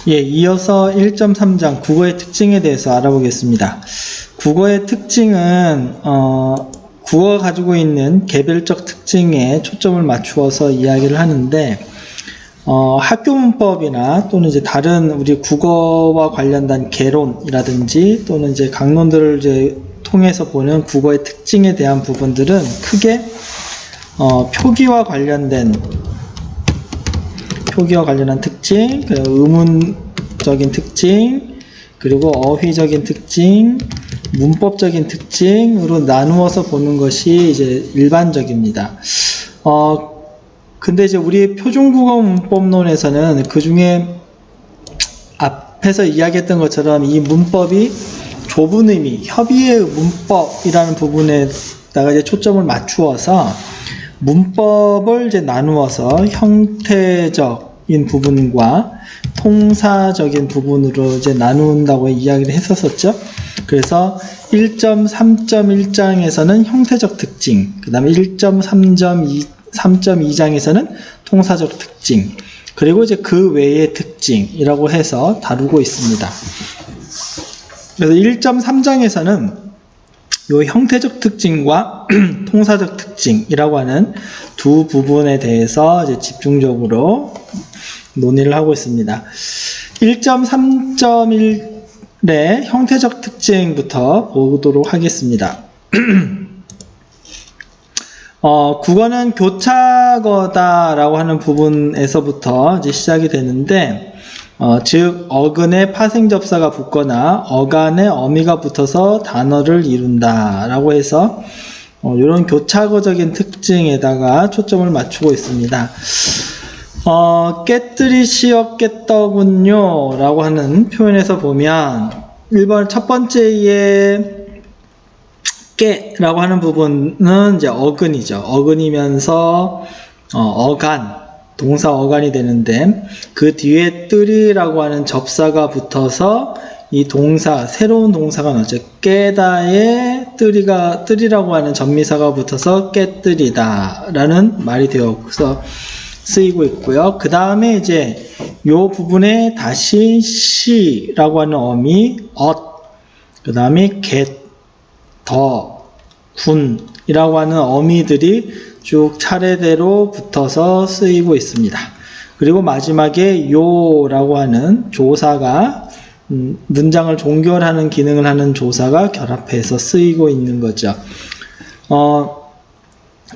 예, 이어서 1.3장 국어의 특징에 대해서 알아보겠습니다. 국어의 특징은 국어가 가지고 있는 개별적 특징에 초점을 맞추어서 이야기를 하는데 학교 문법이나 또는 이제 다른 우리 국어와 관련된 개론이라든지 또는 이제 강론들을 이제 통해서 보는 국어의 특징에 대한 부분들은 크게 표기와 관련한 특징, 그리고 의문적인 특징, 그리고 어휘적인 특징, 문법적인 특징으로 나누어서 보는 것이 이제 일반적입니다. 근데 이제 우리 표준국어 문법론에서는 그 중에 앞에서 이야기했던 것처럼 이 문법이 좁은 의미, 협의의 문법이라는 부분에다가 이제 초점을 맞추어서 문법을 이제 나누어서 형태적인 부분과 통사적인 부분으로 이제 나눈다고 이야기를 했었었죠. 그래서 1.3.1장에서는 형태적 특징, 그 다음에 1.3.2장에서는 통사적 특징, 그리고 이제 그 외의 특징이라고 해서 다루고 있습니다. 그래서 1.3장에서는 요 형태적 특징과 통사적 특징이라고 하는 두 부분에 대해서 이제 집중적으로 논의를 하고 있습니다. 1.3.1의 형태적 특징부터 보도록 하겠습니다. 국어는 교차어다라고 하는 부분에서부터 이제 시작이 되는데, 즉 어근에 파생접사가 붙거나 어간에 어미가 붙어서 단어를 이룬다 라고 해서 이런 교차어적인 특징에다가 초점을 맞추고 있습니다. 깨뜨리시었겠더군요 라고 하는 표현에서 보면 1번 첫 번째의 깨라고 하는 부분은 이제 어근이죠. 어근이면서 어간, 동사 어간이 되는데, 그 뒤에 뜨리라고 하는 접사가 붙어서 이 동사, 새로운 동사가 나오죠. 깨다에 뜨리라고 하는 전미사가 붙어서 깨뜨리다 라는 말이 되어서 쓰이고 있고요. 그 다음에 이제 요 부분에 다시 시라고 하는 어미, 그 다음에 군이라고 하는 어미들이 쭉 차례대로 붙어서 쓰이고 있습니다. 그리고 마지막에 요라고 하는 조사가 문장을 종결하는 기능을 하는 조사가 결합해서 쓰이고 있는 거죠.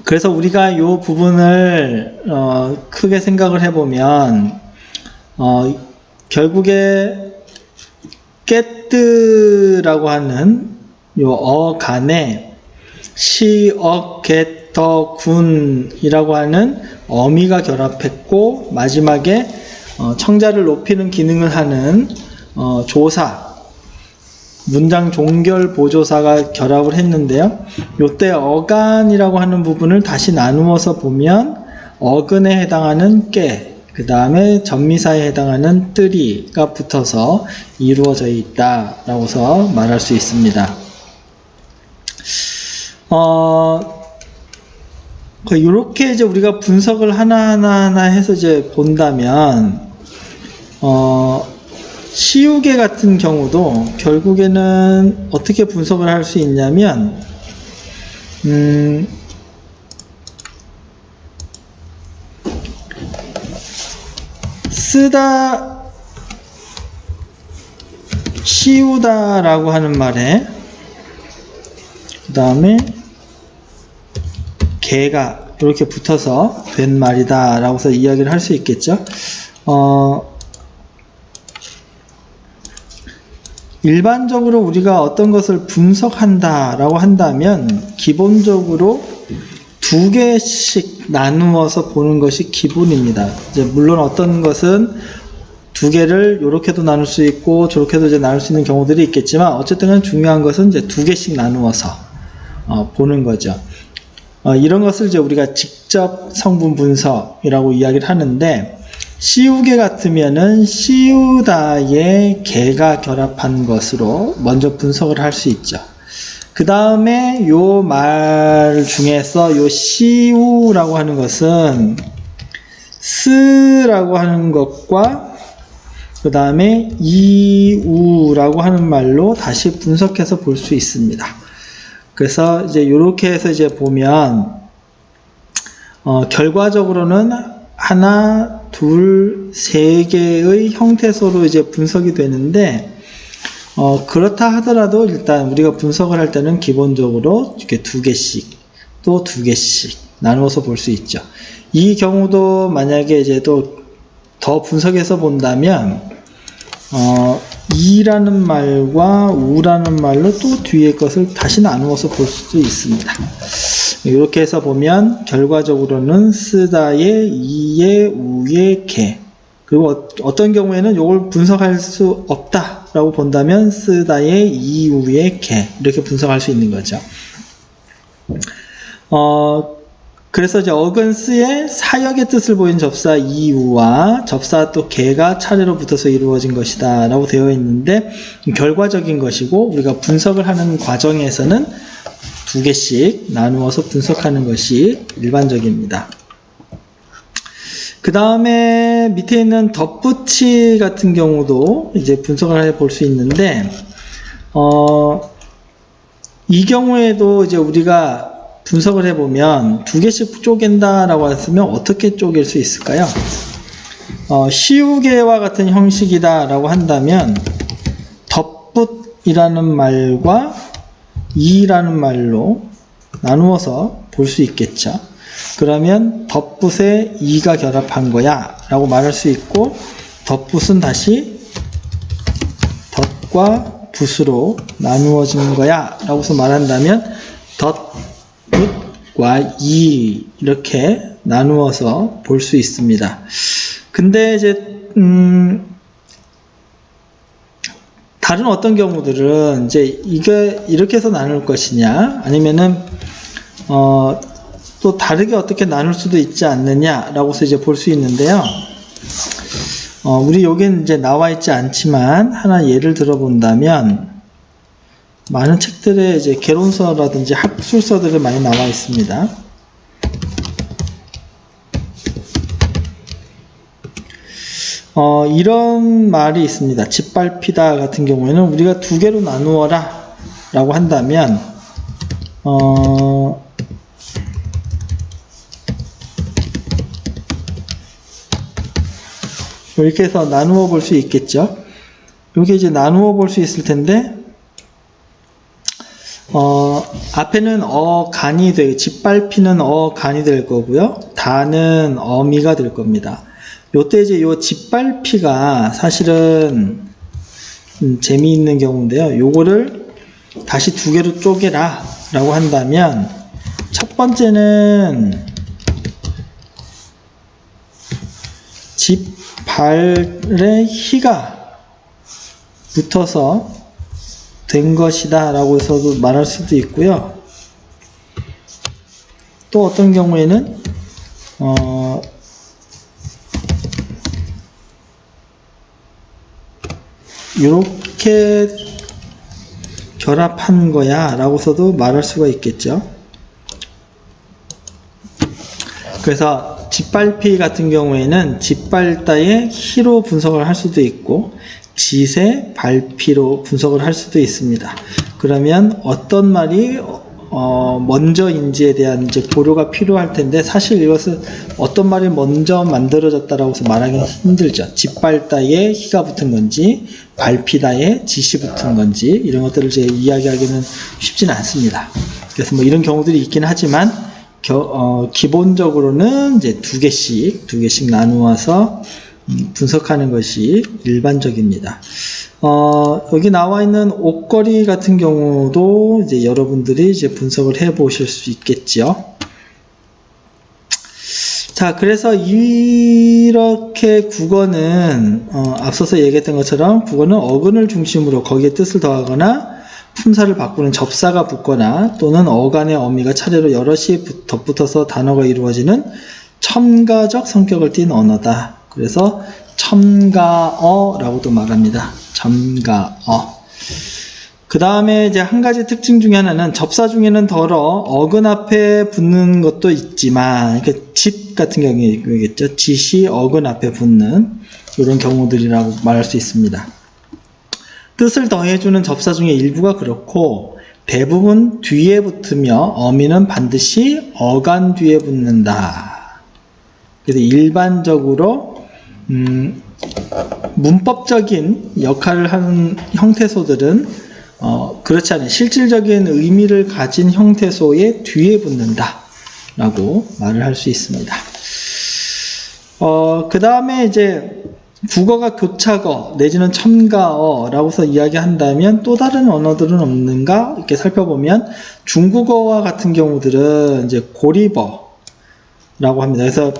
그래서 우리가 요 부분을 크게 생각을 해보면 결국에 깨뜨라고 하는 요 어간에 군이라고 하는 어미가 결합했고, 마지막에 청자를 높이는 기능을 하는 조사, 문장 종결 보조사가 결합을 했는데요. 요때 어간이라고 하는 부분을 다시 나누어서 보면 어근에 해당하는 깨, 그 다음에 전미사에 해당하는 뜨리가 붙어서 이루어져 있다라고서 말할 수 있습니다. 이렇게 이제 우리가 분석을 하나하나 해서 이제 본다면, 시우개 같은 경우도 결국에는 어떻게 분석을 할 수 있냐면, 쓰다, 시우다라고 하는 말에, 그 다음에 개가 이렇게 붙어서 된 말이다 라고서 이야기를 할 수 있겠죠. 일반적으로 우리가 어떤 것을 분석한다 라고 한다면 기본적으로 두 개씩 나누어서 보는 것이 기본입니다. 이제 물론 어떤 것은 두 개를 이렇게도 나눌 수 있고 저렇게도 이제 나눌 수 있는 경우들이 있겠지만, 어쨌든 중요한 것은 이제 두 개씩 나누어서 보는 거죠. 이런 것을 이제 우리가 직접 성분 분석이라고 이야기를 하는데, 시우개 같으면은 시우다에 개가 결합한 것으로 먼저 분석을 할 수 있죠. 그 다음에 요 말 중에서 요 시우라고 하는 것은 스라고 하는 것과 그 다음에 이우라고 하는 말로 다시 분석해서 볼 수 있습니다. 그래서 이제 이렇게 해서 이제 보면 결과적으로는 하나, 둘, 세 개의 형태소로 이제 분석이 되는데 그렇다 하더라도 일단 우리가 분석을 할 때는 기본적으로 이렇게 두 개씩 또 두 개씩 나누어서 볼 수 있죠. 이 경우도 만약에 이제 또 더 분석해서 본다면 이라는 말과 우라는 말로 또 뒤에 것을 다시 나누어서 볼 수도 있습니다. 이렇게 해서 보면 결과적으로는 쓰다의 이의 우의 개, 그리고 어떤 경우에는 이걸 분석할 수 없다라고 본다면 쓰다의 이 우의 개, 이렇게 분석할 수 있는 거죠. 그래서 이제 어근스의 사역의 뜻을 보인 접사 이우와 접사 또 개가 차례로 붙어서 이루어진 것이다 라고 되어 있는데, 결과적인 것이고 우리가 분석을 하는 과정에서는 두 개씩 나누어서 분석하는 것이 일반적입니다. 그 다음에 밑에 있는 덧붙이 같은 경우도 이제 분석을 해 볼 수 있는데, 이 경우에도 이제 우리가 분석을 해보면 두 개씩 쪼갠다라고 했으면 어떻게 쪼갤 수 있을까요? 시우개와 같은 형식이다라고 한다면 덧붙이라는 말과 이라는 말로 나누어서 볼 수 있겠죠. 그러면 덧붙에 이가 결합한 거야 라고 말할 수 있고, 덧붙은 다시 덧과 붓으로 나누어진 거야 라고서 말한다면 덧붙과 이 이렇게 나누어서 볼 수 있습니다. 근데 이제 다른 어떤 경우들은 이제 이게 이렇게 해서 나눌 것이냐, 아니면은 또 다르게 어떻게 나눌 수도 있지 않느냐라고서 이제 볼 수 있는데요. 우리 여기는 이제 나와 있지 않지만 하나 예를 들어 본다면, 많은 책들에 이제 개론서라든지 학술서들에 많이 나와 있습니다. 이런 말이 있습니다. 짓밟히다 같은 경우에는 우리가 두 개로 나누어라 라고 한다면, 이렇게 해서 나누어 볼 수 있겠죠. 이렇게 이제 나누어 볼 수 있을 텐데, 앞에는 어간이 짓밟히는 어간이 될 거고요. 다는 어미가 될 겁니다. 요때 이제 요 짓밟히가 사실은 재미있는 경우인데요. 요거를 다시 두 개로 쪼개라 라고 한다면, 첫 번째는 짓발에 희가 붙어서 된 것이다 라고 해서도 말할 수도 있고요. 또 어떤 경우에는 이렇게 결합한 거야 라고서도 말할 수가 있겠죠. 그래서 짓밟히 같은 경우에는 짓밟다의 희로 분석을 할 수도 있고, 짓의 발피로 분석을 할 수도 있습니다. 그러면 어떤 말이 먼저인지에 대한 이제 고려가 필요할 텐데, 사실 이것은 어떤 말이 먼저 만들어졌다라고 해서 말하기는 힘들죠. 짓밟다에 희가 붙은 건지, 발피다에 짓이 붙은 건지, 이런 것들을 이제 이야기하기는 쉽지는 않습니다. 그래서 뭐 이런 경우들이 있긴 하지만, 기본적으로는 이제 두 개씩 나누어서 분석하는 것이 일반적입니다. 여기 나와 있는 옷걸이 같은 경우도 이제 여러분들이 이제 분석을 해 보실 수 있겠죠. 자, 그래서 이렇게 국어는 앞서서 얘기했던 것처럼 국어는 어근을 중심으로 거기에 뜻을 더하거나 품사를 바꾸는 접사가 붙거나, 또는 어간의 어미가 차례로 여럿이 덧붙어서 단어가 이루어지는 첨가적 성격을 띤 언어다. 그래서 첨가어라고도 말합니다. 첨가어. 그 그 다음에 이제 한 가지 특징 중에 하나는 접사 중에는 덜어 어근 앞에 붙는 것도 있지만, 그러니까 집 같은 경우겠죠. 짓이 어근 앞에 붙는 이런 경우들이라고 말할 수 있습니다. 뜻을 더해주는 접사 중에 일부가 그렇고 대부분 뒤에 붙으며 어미는 반드시 어간 뒤에 붙는다. 그래서 일반적으로 문법적인 역할을 하는 형태소들은 그렇지 않은 실질적인 의미를 가진 형태소의 뒤에 붙는다 라고 말을 할 수 있습니다. 그 다음에 이제 국어가 교차어 내지는 첨가어라고서 이야기한다면 또 다른 언어들은 없는가 이렇게 살펴보면 중국어와 같은 경우들은 이제 고리버라고 합니다. 그래서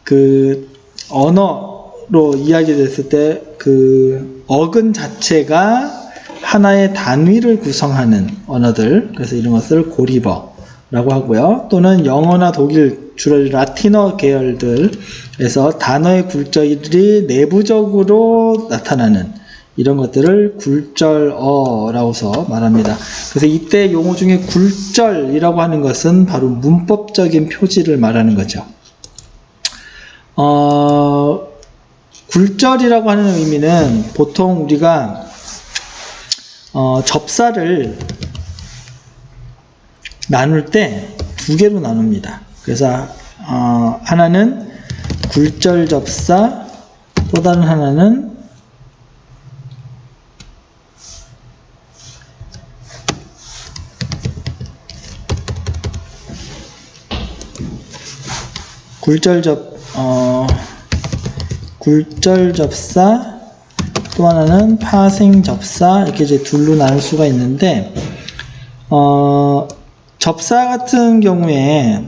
그 언어로 이야기됐을 때 그 어근 자체가 하나의 단위를 구성하는 언어들, 그래서 이런 것을 고리버라고 하고요. 또는 영어나 독일, 주로 라틴어 계열들에서 단어의 굴절이 내부적으로 나타나는 이런 것들을 굴절어라고서 말합니다. 그래서 이때 용어 중에 굴절이라고 하는 것은 바로 문법적인 표지를 말하는 거죠. 굴절이라고 하는 의미는 보통 우리가 접사를 나눌 때 두 개로 나눕니다. 그래서 하나는 굴절 접사, 또 다른 하나는 굴절 접사, 또 하나는 파생 접사, 이렇게 이제 둘로 나눌 수가 있는데, 접사 같은 경우에,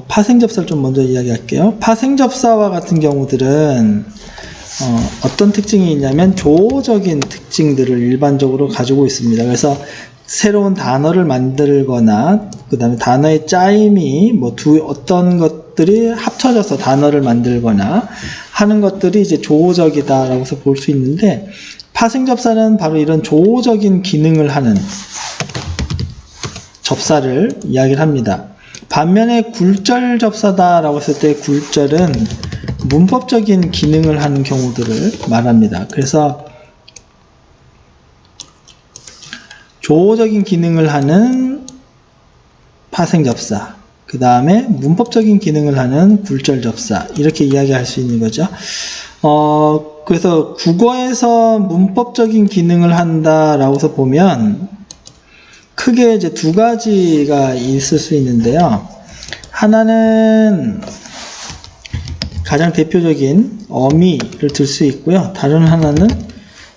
파생 접사를 좀 먼저 이야기할게요. 파생 접사와 같은 경우들은, 어떤 특징이 있냐면, 조어적인 특징들을 일반적으로 가지고 있습니다. 그래서, 새로운 단어를 만들거나, 그 다음에 단어의 짜임이, 어떤 것들이 합쳐져서 단어를 만들거나, 하는 것들이 이제 조어적이다라고 볼 수 있는데, 파생 접사는 바로 이런 조어적인 기능을 하는 접사를 이야기를 합니다. 반면에 굴절 접사다라고 했을 때 굴절은 문법적인 기능을 하는 경우들을 말합니다. 그래서 조어적인 기능을 하는 파생 접사, 그 다음에 문법적인 기능을 하는 굴절 접사, 이렇게 이야기할 수 있는 거죠. 그래서 국어에서 문법적인 기능을 한다라고서 보면 크게 이제 두 가지가 있을 수 있는데요. 하나는 가장 대표적인 어미를 들 수 있고요. 다른 하나는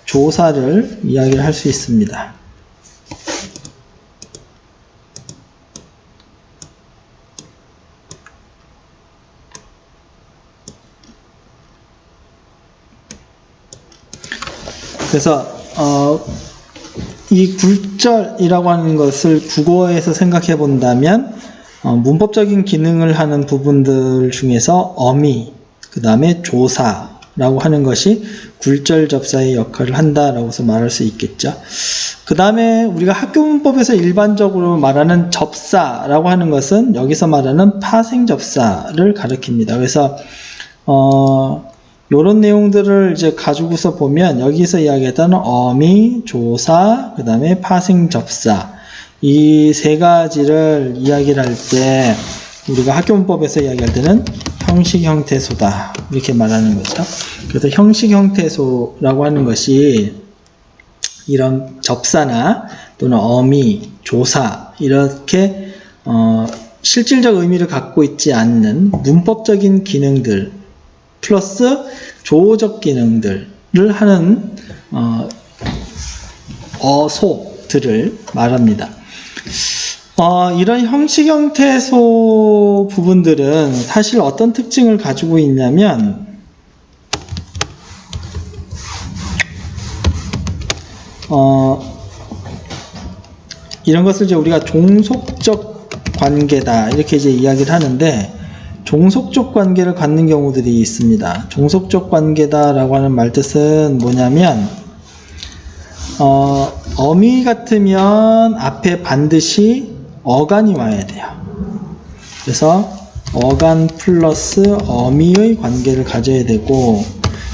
조사를 이야기를 할 수 있습니다. 그래서 이 굴절이라고 하는 것을 국어에서 생각해 본다면 문법적인 기능을 하는 부분들 중에서 어미, 그 다음에 조사라고 하는 것이 굴절 접사의 역할을 한다라고 해서 말할 수 있겠죠. 그 다음에 우리가 학교 문법에서 일반적으로 말하는 접사라고 하는 것은 여기서 말하는 파생 접사를 가리킵니다. 그래서 요런 내용들을 이제 가지고서 보면 여기서 이야기했던 어미, 조사, 그 다음에 파생 접사, 이 세 가지를 이야기를 할 때 우리가 학교 문법에서 이야기할 때는 형식 형태소다 이렇게 말하는 거죠. 그래서 형식 형태소라고 하는 것이 이런 접사나 또는 어미, 조사 이렇게 실질적 의미를 갖고 있지 않는 문법적인 기능들 플러스 조어적 기능들을 하는 어소들을 말합니다. 이런 형식 형태소 부분들은 사실 어떤 특징을 가지고 있냐면 이런 것을 이제 우리가 종속적 관계다 이렇게 이제 이야기를 하는데 종속적 관계를 갖는 경우들이 있습니다. 종속적 관계다라고 하는 말뜻은 뭐냐면 어미 같으면 앞에 반드시 어간이 와야 돼요. 그래서 어간 플러스 어미의 관계를 가져야 되고,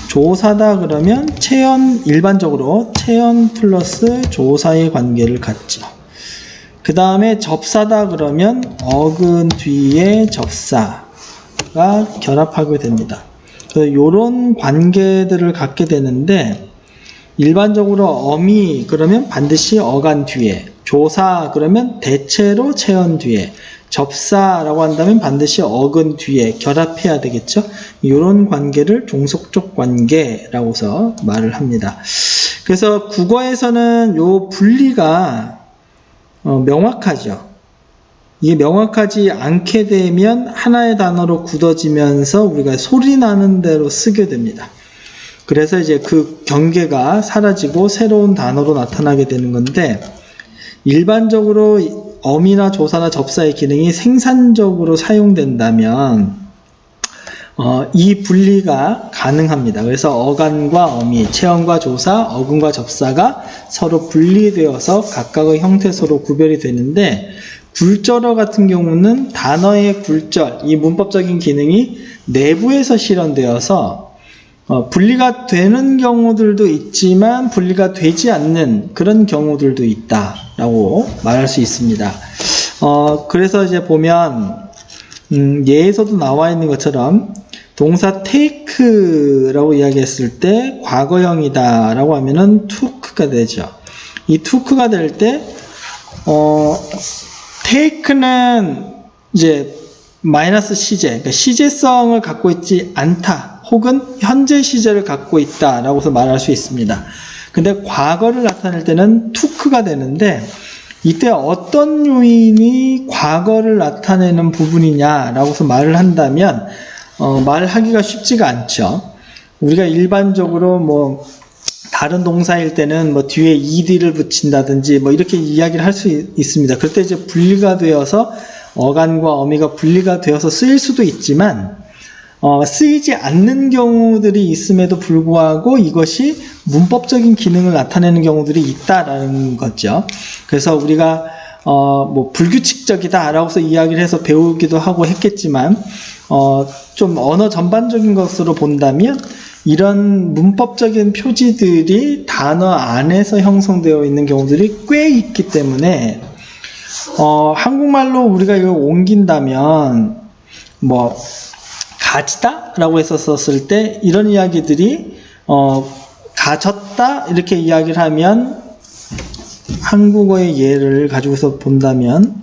조사다 그러면 체연, 일반적으로 체연 플러스 조사의 관계를 갖죠. 그 다음에 접사다 그러면 어근 뒤에 접사가 결합하게 됩니다. 이런 관계들을 갖게 되는데, 일반적으로 어미 그러면 반드시 어간 뒤에, 조사 그러면 대체로 체연 뒤에, 접사라고 한다면 반드시 어근 뒤에 결합해야 되겠죠. 이런 관계를 종속적 관계라고서 말을 합니다. 그래서 국어에서는 요 분리가 명확하죠. 이게 명확하지 않게 되면 하나의 단어로 굳어지면서 우리가 소리 나는 대로 쓰게 됩니다. 그래서 이제 그 경계가 사라지고 새로운 단어로 나타나게 되는 건데, 일반적으로 어미나 조사나 접사의 기능이 생산적으로 사용된다면 이 분리가 가능합니다. 그래서 어간과 어미, 체연과 조사, 어근과 접사가 서로 분리되어서 각각의 형태소로 구별이 되는데, 굴절어 같은 경우는 단어의 굴절, 이 문법적인 기능이 내부에서 실현되어서 분리가 되는 경우들도 있지만 분리가 되지 않는 그런 경우들도 있다라고 말할 수 있습니다. 그래서 이제 보면 예에서도 나와 있는 것처럼 동사 take라고 이야기했을 때 과거형이다 라고 하면은 took가 되죠. 이 took가 될 때 take는 이제 마이너스 시제, 그러니까 시제성을 갖고 있지 않다, 혹은 현재 시제를 갖고 있다 라고서 말할 수 있습니다. 근데 과거를 나타낼 때는 took가 되는데, 이때 어떤 요인이 과거를 나타내는 부분이냐 라고서 말을 한다면 말하기가 쉽지가 않죠. 우리가 일반적으로 뭐 다른 동사일 때는 뭐 뒤에 ed를 붙인다든지 뭐 이렇게 이야기를 할 수 있습니다. 그럴 때 이제 분리가 되어서 어간과 어미가 분리가 되어서 쓰일 수도 있지만 쓰이지 않는 경우들이 있음에도 불구하고 이것이 문법적인 기능을 나타내는 경우들이 있다라는 거죠. 그래서 우리가 뭐 불규칙적이다 라고서 이야기를 해서 배우기도 하고 했겠지만 좀 언어 전반적인 것으로 본다면 이런 문법적인 표지들이 단어 안에서 형성되어 있는 경우들이 꽤 있기 때문에 한국말로 우리가 이걸 옮긴다면 뭐 가지다 라고 했었을 때 이런 이야기들이 가졌다 이렇게 이야기를 하면, 한국어의 예를 가지고서 본다면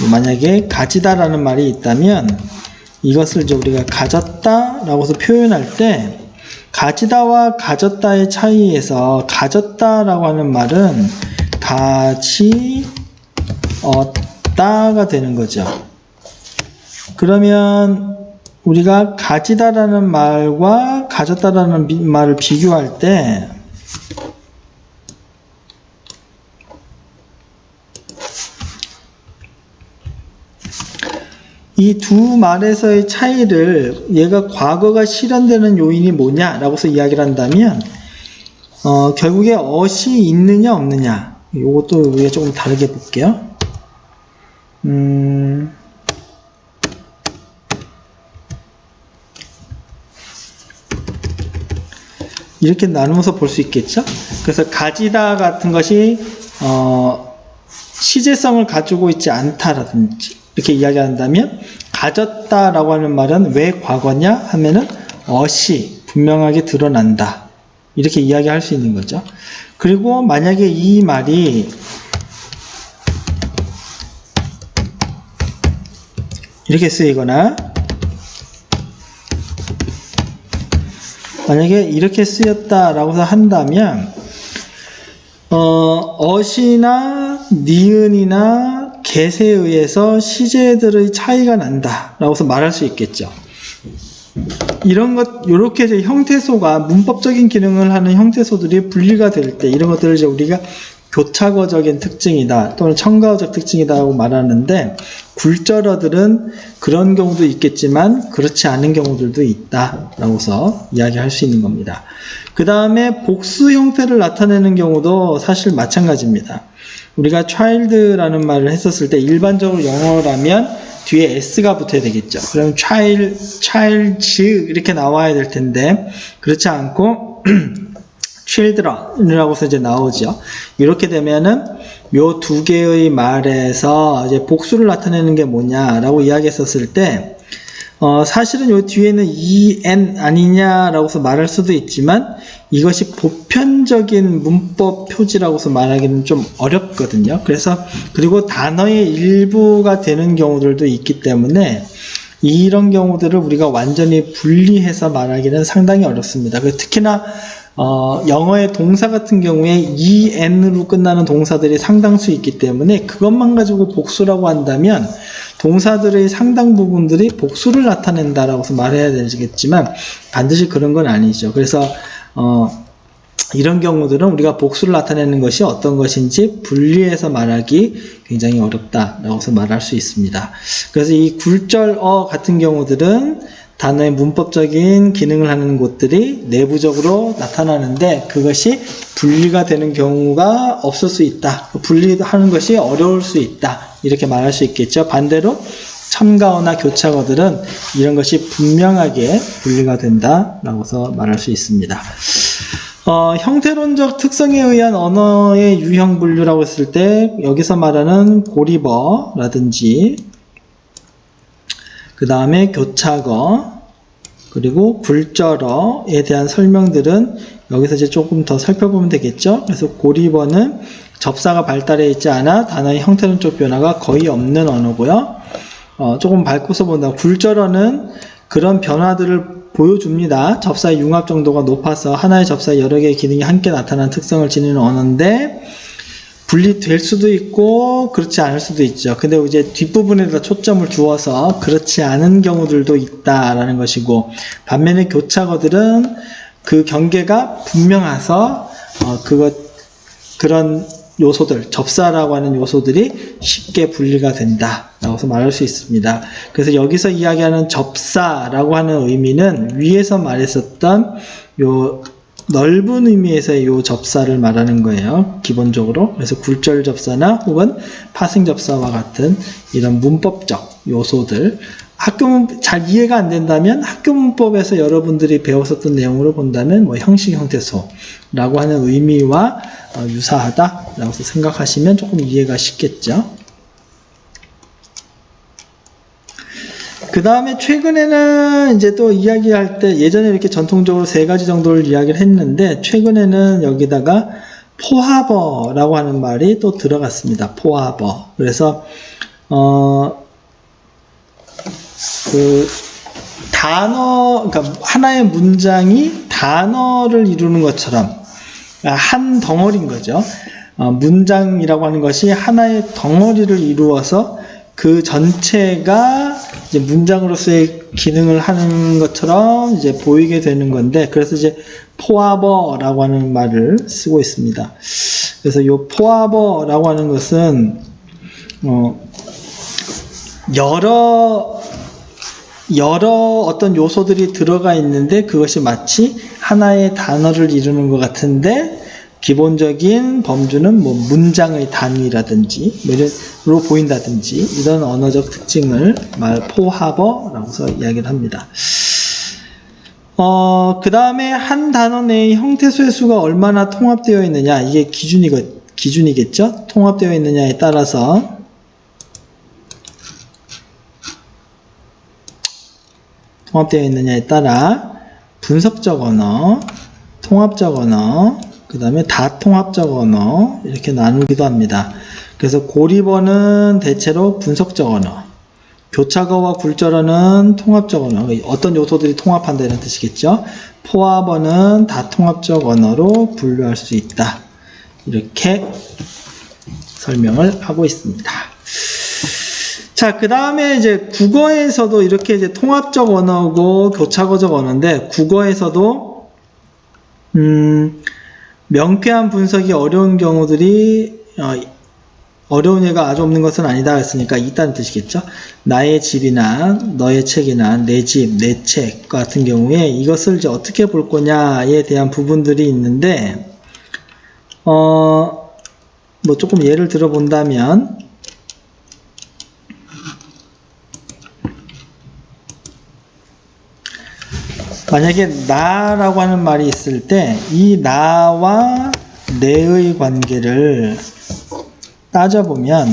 만약에 가지다 라는 말이 있다면 이것을 이제 우리가 가졌다 라고서 표현할 때, 가지다와 가졌다의 차이에서 가졌다 라고 하는 말은 가지었다가 되는 거죠. 그러면 우리가 가지다라는 말과 가졌다라는 말을 비교할 때 이 두 말에서의 차이를, 얘가 과거가 실현되는 요인이 뭐냐라고서 이야기를 한다면 결국에 어시 있느냐 없느냐, 이것도 우리가 조금 다르게 볼게요. 이렇게 나누어서 볼 수 있겠죠. 그래서 가지다 같은 것이 시제성을 가지고 있지 않다라든지 이렇게 이야기한다면, 가졌다라고 하는 말은 왜 과거냐 하면은 어시 분명하게 드러난다 이렇게 이야기할 수 있는 거죠. 그리고 만약에 이 말이 이렇게 쓰이거나 만약에 이렇게 쓰였다라고 한다면 어시나 니은이나 get에 의해서 시제들의 차이가 난다 라고서 말할 수 있겠죠. 이런 것, 요렇게 이제 형태소가 문법적인 기능을 하는 형태소들이 분리가 될 때 이런 것들을 이제 우리가 교차어적인 특징이다 또는 첨가어적 특징이다라고 말하는데, 굴절어들은 그런 경우도 있겠지만 그렇지 않은 경우들도 있다라고서 이야기할 수 있는 겁니다. 그 다음에 복수 형태를 나타내는 경우도 사실 마찬가지입니다. 우리가 child라는 말을 했었을 때 일반적으로 영어라면 뒤에 s가 붙어야 되겠죠. 그럼 child 이렇게 나와야 될 텐데 그렇지 않고 children이라고 해서 이제 나오죠. 이렇게 되면은 요 두 개의 말에서 이제 복수를 나타내는 게 뭐냐라고 이야기했었을 때, 사실은 요 뒤에는 en 아니냐라고 해서 말할 수도 있지만 이것이 보편적인 문법 표지라고 해서 말하기는 좀 어렵거든요. 그리고 단어의 일부가 되는 경우들도 있기 때문에 이런 경우들을 우리가 완전히 분리해서 말하기는 상당히 어렵습니다. 특히나 영어의 동사 같은 경우에 en으로 끝나는 동사들이 상당수 있기 때문에 그것만 가지고 복수라고 한다면 동사들의 상당 부분들이 복수를 나타낸다라고 해서 말해야 되겠지만 반드시 그런 건 아니죠. 그래서 이런 경우들은 우리가 복수를 나타내는 것이 어떤 것인지 분리해서 말하기 굉장히 어렵다라고 해서 말할 수 있습니다. 그래서 이 굴절어 같은 경우들은 단어의 문법적인 기능을 하는 곳들이 내부적으로 나타나는데 그것이 분리가 되는 경우가 없을 수 있다. 분리하는 것이 어려울 수 있다. 이렇게 말할 수 있겠죠. 반대로 첨가어나 교차어들은 이런 것이 분명하게 분리가 된다라고 해서 말할 수 있습니다. 형태론적 특성에 의한 언어의 유형 분류라고 했을 때 여기서 말하는 고립어라든지 그 다음에 교차어 그리고 굴절어에 대한 설명들은 여기서 이제 조금 더 살펴보면 되겠죠. 그래서 고립어는 접사가 발달해 있지 않아 단어의 형태론적 변화가 거의 없는 언어고요. 조금 밟고서 본다. 굴절어는 그런 변화들을 보여줍니다. 접사의 융합 정도가 높아서 하나의 접사의 여러 개의 기능이 함께 나타나는 특성을 지니는 언어인데 분리될 수도 있고 그렇지 않을 수도 있죠. 근데 이제 뒷부분에다 초점을 두어서 그렇지 않은 경우들도 있다라는 것이고, 반면에 교차어들은 그 경계가 분명해서 그런 요소들, 접사라고 하는 요소들이 쉽게 분리가 된다라고 해서 말할 수 있습니다. 그래서 여기서 이야기하는 접사라고 하는 의미는 위에서 말했었던 요 넓은 의미에서의 요 접사를 말하는 거예요. 기본적으로. 그래서 굴절 접사나 혹은 파생 접사와 같은 이런 문법적 요소들. 잘 이해가 안 된다면 학교 문법에서 여러분들이 배웠었던 내용으로 본다면 형식 형태소라고 하는 의미와 유사하다라고 생각하시면 조금 이해가 쉽겠죠. 그 다음에 최근에는 이제 또 이야기할 때 예전에 이렇게 전통적으로 3가지 정도를 이야기를 했는데 최근에는 여기다가 포합어라고 하는 말이 또 들어갔습니다. 포합어. 그래서 그러니까 하나의 문장이 단어를 이루는 것처럼 한 덩어리인 거죠. 문장이라고 하는 것이 하나의 덩어리를 이루어서 그 전체가 이제 문장으로서의 기능을 하는 것처럼 이제 보이게 되는 건데, 그래서 이제 포합어라고 하는 말을 쓰고 있습니다. 그래서 이 포합어라고 하는 것은 여러 어떤 요소들이 들어가 있는데 그것이 마치 하나의 단어를 이루는 것 같은데 기본적인 범주는 문장의 단위라든지 로 보인다든지 이런 언어적 특징을 포합어라고 해서 이야기를 합니다. 그 다음에 한 단어 내의 형태소의 수가 얼마나 통합되어 있느냐, 이게 기준이겠죠. 통합되어 있느냐에 따라서 분석적 언어, 통합적 언어, 그 다음에 다통합적 언어 이렇게 나누기도 합니다. 그래서 고립어는 대체로 분석적 언어, 교차어와 굴절어는 통합적 언어, 어떤 요소들이 통합한다는 뜻이겠죠. 포합어는 다통합적 언어로 분류할 수 있다. 이렇게 설명을 하고 있습니다. 자, 그 다음에 이제 국어에서도 이렇게 이제 통합적 언어고 교차어적 언어인데, 국어에서도 명쾌한 분석이 어려운 경우들이 어려운 예가 아주 없는 것은 아니다 했으니까 있다는 뜻이겠죠. 나의 집이나 너의 책이나 내 집, 내 책 같은 경우에 이것을 이제 어떻게 볼 거냐에 대한 부분들이 있는데 뭐 조금 예를 들어 본다면 만약에 나라고 하는 말이 있을 때 이 나와 내의 관계를 따져보면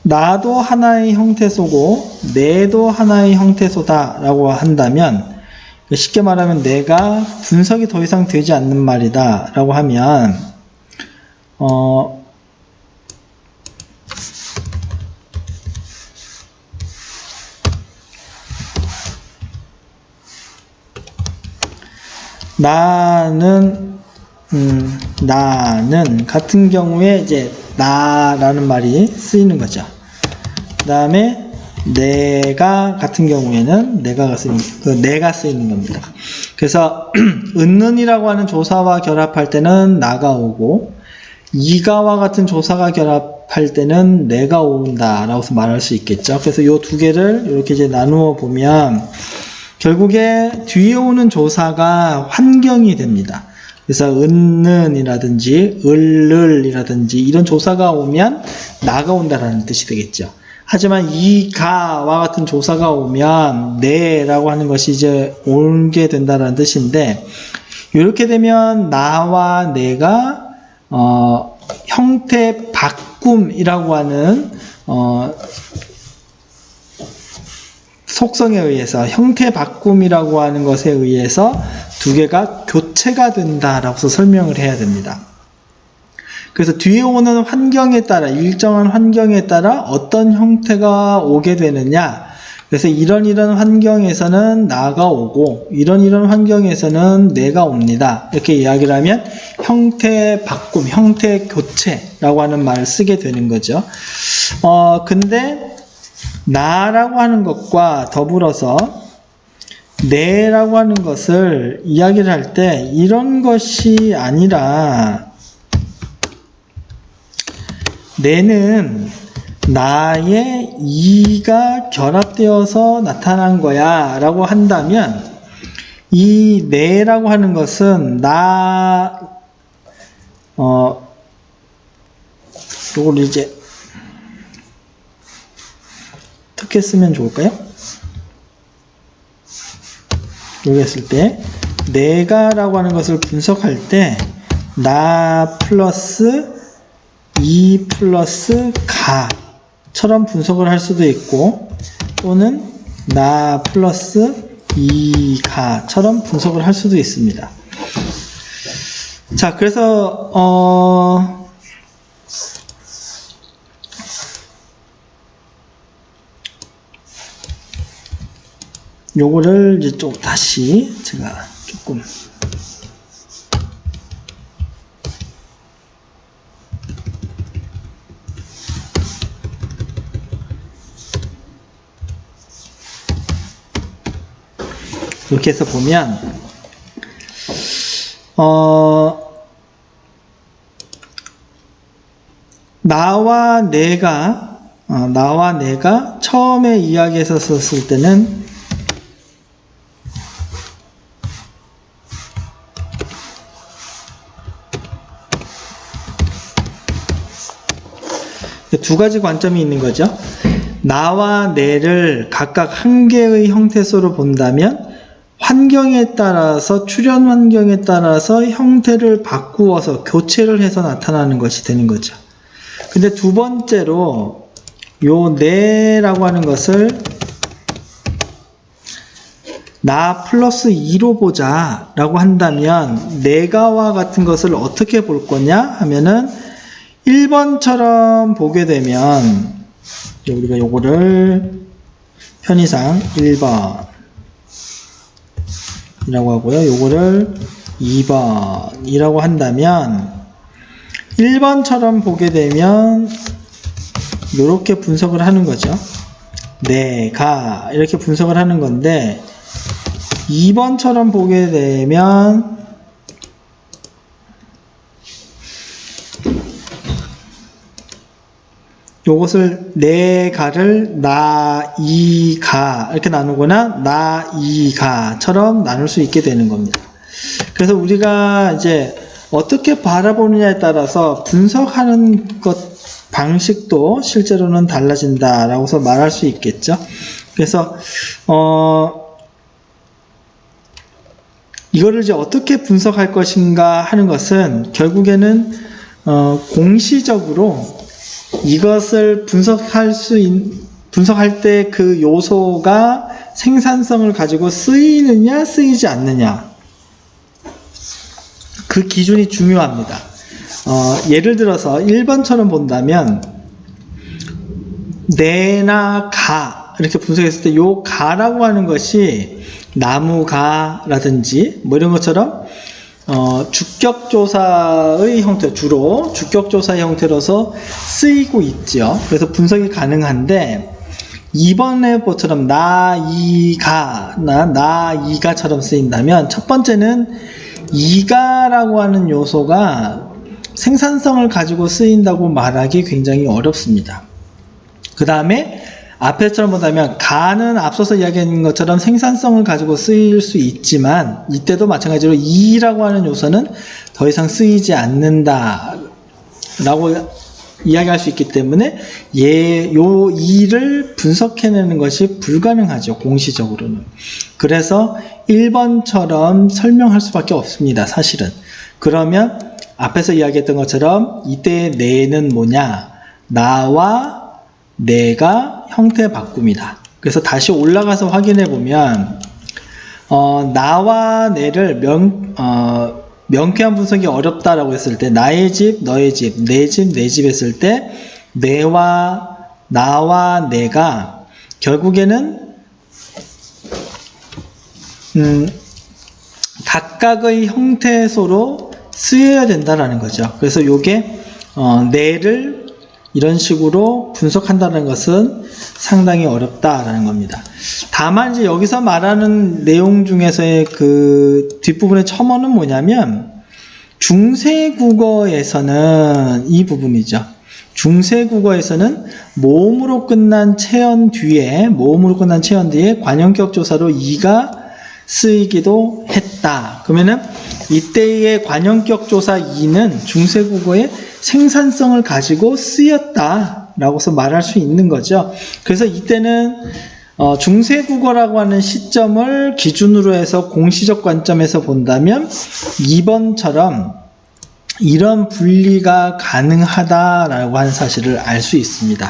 나도 하나의 형태소고 내도 하나의 형태소다 라고 한다면 쉽게 말하면 내가 분석이 더 이상 되지 않는 말이다 라고 하면 나는 같은 경우에 이제 나라는 말이 쓰이는 거죠. 그 다음에 내가 같은 경우에는 내가 쓰이는 겁니다. 그래서 은는이라고 하는 조사와 결합할 때는 나가 오고 이가와 같은 조사가 결합할 때는 내가 온다 라고 말할 수 있겠죠. 그래서 이 두 개를 이렇게 이제 나누어 보면 결국에 뒤에 오는 조사가 환경이 됩니다. 그래서 은는이라든지 을을이라든지 이런 조사가 오면 나가 온다라는 뜻이 되겠죠. 하지만 이가와 같은 조사가 오면 내라고 하는 것이 이제 오게 된다라는 뜻인데 이렇게 되면 나와 내가 형태 바꿈이라고 하는 속성에 의해서 형태 바꿈이라고 하는 것에 의해서 두 개가 교체가 된다라고 설명을 해야 됩니다. 그래서 뒤에 오는 환경에 따라 일정한 환경에 따라 어떤 형태가 오게 되느냐 그래서 이런 환경에서는 나가 오고 이런 환경에서는 내가 옵니다. 이렇게 이야기를 하면 형태 바꿈, 형태 교체라고 하는 말을 쓰게 되는 거죠. 근데 나라고 하는 것과 더불어서 내라고 하는 것을 이야기를 할 때 이런 것이 아니라 내는 나의 이가 결합되어서 나타난 거야 라고 한다면 이 내라고 하는 것은 요걸 이제 어떻게 쓰면 좋을까요? 여기 했을 때 내가라고 하는 것을 분석할 때 나 플러스 이 플러스 가처럼 분석을 할 수도 있고 또는 나 플러스 이 가처럼 분석을 할 수도 있습니다. 자, 그래서 요거를 이제 좀 다시 제가 조금 이렇게 해서 보면 나와 내가 처음에 이야기에서 썼을 때는 두 가지 관점이 있는 거죠. 나와 내를 각각 한 개의 형태소로 본다면 환경에 따라서 출현 환경에 따라서 형태를 바꾸어서 교체를 해서 나타나는 것이 되는 거죠. 근데 두 번째로 요 내라고 하는 것을 나 플러스 2로 보자 라고 한다면 내가와 같은 것을 어떻게 볼 거냐 하면은 1번처럼 보게 되면 우리가 요거를 편의상 1번 이라고 하고요. 요거를 2번 이라고 한다면 1번처럼 보게 되면 이렇게 분석을 하는 거죠. 내가 이렇게 분석을 하는 건데 2번처럼 보게 되면 요것을 내가를 나, 이, 가 이렇게 나누거나 나, 이, 가처럼 나눌 수 있게 되는 겁니다. 그래서 우리가 이제 어떻게 바라보느냐에 따라서 분석하는 것 방식도 실제로는 달라진다라고서 말할 수 있겠죠. 그래서 이거를 이제 어떻게 분석할 것인가 하는 것은 결국에는 공시적으로 이것을 분석할 때 그 요소가 생산성을 가지고 쓰이느냐 쓰이지 않느냐, 그 기준이 중요합니다. 예를 들어서 1번처럼 본다면 내나 가 이렇게 분석했을 때 요 가라고 하는 것이 나무가라든지 뭐 이런 것처럼 주격조사의 형태, 주로 주격조사의 형태로서 쓰이고 있죠. 그래서 분석이 가능한데 2번의 것처럼 나, 이, 가, 나, 이, 가처럼 쓰인다면 첫 번째는 이가라고 하는 요소가 생산성을 가지고 쓰인다고 말하기 굉장히 어렵습니다. 그 다음에 앞에처럼 본다면 가는 앞서서 이야기한 것처럼 생산성을 가지고 쓰일 수 있지만 이때도 마찬가지로 이라고 하는 요소는 더 이상 쓰이지 않는다 라고 이야기할 수 있기 때문에 요 이를 분석해내는 것이 불가능하죠, 공시적으로는. 그래서 1번처럼 설명할 수밖에 없습니다, 사실은. 그러면 앞에서 이야기했던 것처럼 이때의 내는 뭐냐, 나와 내가 형태 바꿉니다. 그래서 다시 올라가서 확인해 보면 나와 내를 명쾌한 분석이 어렵다라고 했을 때 나의 집, 너의 집, 내 집, 내 집 했을 때 내와 나와 내가 결국에는 각각의 형태소로 쓰여야 된다는 거죠. 그래서 요게 내를 이런 식으로 분석한다는 것은 상당히 어렵다라는 겁니다. 다만 이제 여기서 말하는 내용 중에서의 그 뒷부분의 첨언은 뭐냐면 중세국어에서는 이 부분이죠. 중세국어에서는 모음으로 끝난 체언 뒤에 관형격 조사로 이가 쓰이기도 했다. 그러면은 이때의 관형격 조사 이는 중세국어의 생산성을 가지고 쓰였다라고서 말할 수 있는 거죠. 그래서 이때는 중세국어라고 하는 시점을 기준으로 해서 공시적 관점에서 본다면 2번처럼 이런 분리가 가능하다라고 하는 사실을 알 수 있습니다.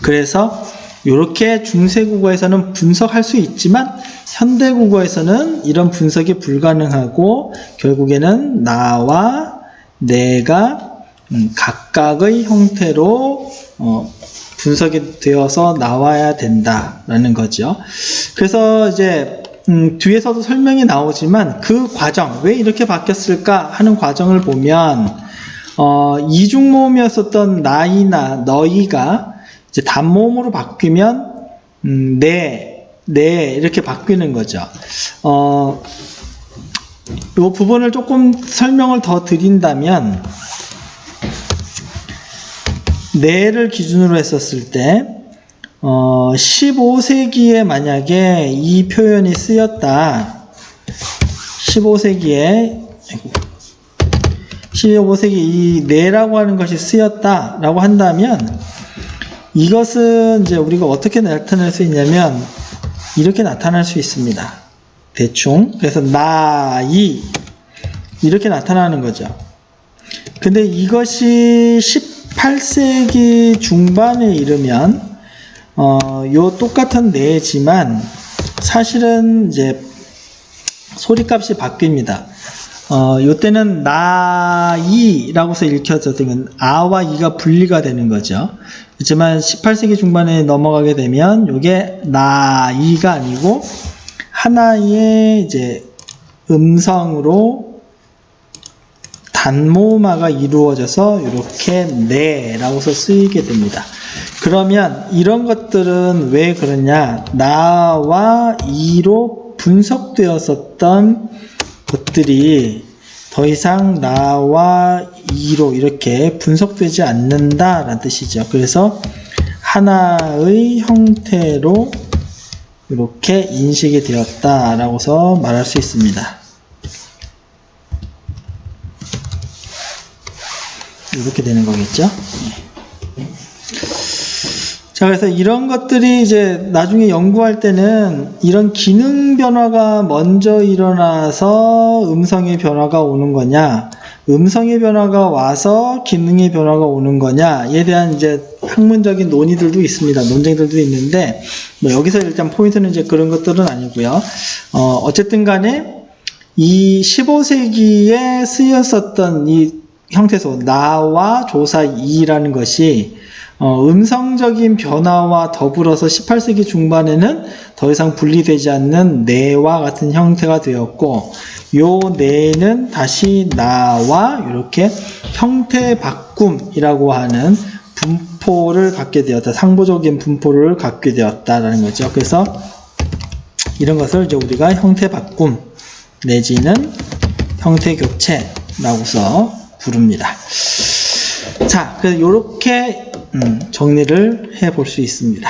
그래서 이렇게 중세국어에서는 분석할 수 있지만 현대국어에서는 이런 분석이 불가능하고 결국에는 나와 내가 각각의 형태로 분석이 되어서 나와야 된다라는 거죠. 그래서 이제 뒤에서도 설명이 나오지만 그 과정, 왜 이렇게 바뀌었을까 하는 과정을 보면 이중모음이었었던 나이나 너희가 이제 단모음으로 바뀌면 내 이렇게 바뀌는 거죠. 이 부분을 조금 설명을 더 드린다면 내를 기준으로 했었을 때 15세기에 만약에 이 표현이 쓰였다. 15세기에 이 내라고 하는 것이 쓰였다라고 한다면 이것은 이제 우리가 어떻게 나타낼 수 있냐면 이렇게 나타날 수 있습니다. 대충. 그래서 나이 이렇게 나타나는 거죠. 근데 이것이 18세기 중반에 이르면 요 똑같은 내지만 사실은 이제 소리값이 바뀝니다. 요때는 나이라고서 읽혀져 되면 아와 이가 분리가 되는 거죠. 그렇지만 18세기 중반에 넘어가게 되면 요게 나이가 아니고 하나의 이제 음성으로 단모음화가 이루어져서 이렇게 네라고서 쓰이게 됩니다. 그러면 이런 것들은 왜 그러냐? 나와 이로 분석되었었던 것들이 더 이상 나와 이로 이렇게 분석되지 않는다라는 뜻이죠. 그래서 하나의 형태로 이렇게 인식이 되었다라고서 말할 수 있습니다. 이렇게 되는 거겠죠. 자, 그래서 이런 것들이 이제 나중에 연구할 때는 이런 기능 변화가 먼저 일어나서 음성의 변화가 오는 거냐, 음성의 변화가 와서 기능의 변화가 오는 거냐에 대한 이제 학문적인 논의들도 있습니다. 논쟁들도 있는데, 뭐 여기서 일단 포인트는 이제 그런 것들은 아니고요. 어쨌든 간에 이 15세기에 쓰였었던 이 형태소, 나와 조사 이라는 것이 음성적인 변화와 더불어서 18세기 중반에는 더 이상 분리되지 않는 내와 같은 형태가 되었고, 요 내는 다시 나와 이렇게 형태 바꿈이라고 하는 분포를 갖게 되었다. 상부적인 분포를 갖게 되었다라는 거죠. 그래서 이런 것을 이제 우리가 형태 바꿈 내지는 형태 교체라고서 부릅니다. 자, 그래서 이렇게 정리를 해 볼 수 있습니다.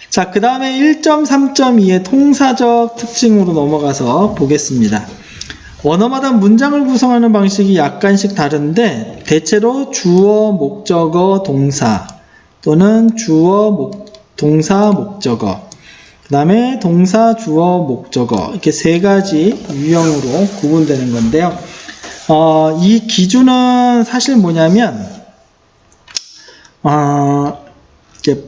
자, 그 다음에 1.3.2의 통사적 특징으로 넘어가서 보겠습니다. 원어마다 문장을 구성하는 방식이 약간씩 다른데, 대체로 주어, 목적어, 동사 또는 주어, 동사, 목적어, 그 다음에 동사, 주어, 목적어, 이렇게 세 가지 유형으로 구분되는 건데요. 이 기준은 사실 뭐냐면, 이렇게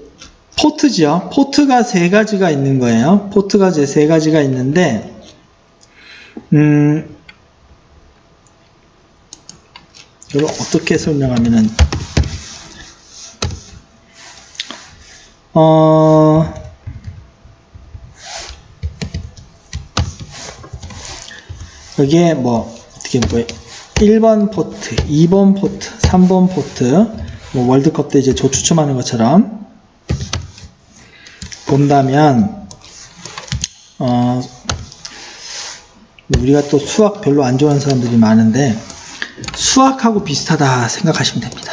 포트죠. 포트가 세 가지가 있는 거예요. 포트가 이제 세 가지가 있는데, 이걸 어떻게 설명하면은, 여기에 뭐, 어떻게 보여요? 1번 포트, 2번 포트, 3번 포트, 뭐 월드컵 때 이제 조추첨하는 것처럼 본다면, 우리가 또 수학 별로 안 좋아하는 사람들이 많은데, 수학하고 비슷하다 생각하시면 됩니다.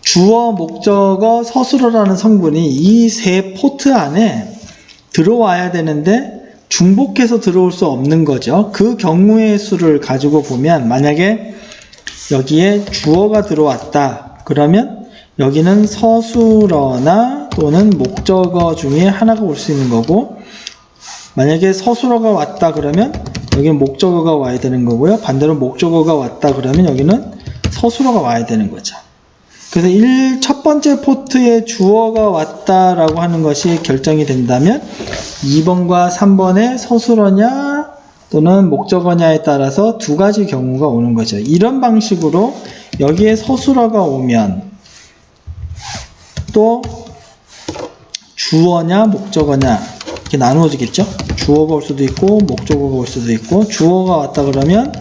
주어, 목적어, 서술어라는 성분이 이 세 포트 안에 들어와야 되는데, 중복해서 들어올 수 없는 거죠. 그 경우의 수를 가지고 보면, 만약에 여기에 주어가 들어왔다 그러면 여기는 서술어나 또는 목적어 중에 하나가 올 수 있는 거고, 만약에 서술어가 왔다 그러면 여기는 목적어가 와야 되는 거고요. 반대로 목적어가 왔다 그러면 여기는 서술어가 와야 되는 거죠. 그래서 첫 번째 포트에 주어가 왔다라고 하는 것이 결정이 된다면 2번과 3번의 서술어냐 또는 목적어냐에 따라서 두 가지 경우가 오는 거죠. 이런 방식으로 여기에 서술어가 오면 또 주어냐 목적어냐 이렇게 나누어지겠죠. 주어가 올 수도 있고 목적어가 올 수도 있고, 주어가 왔다 그러면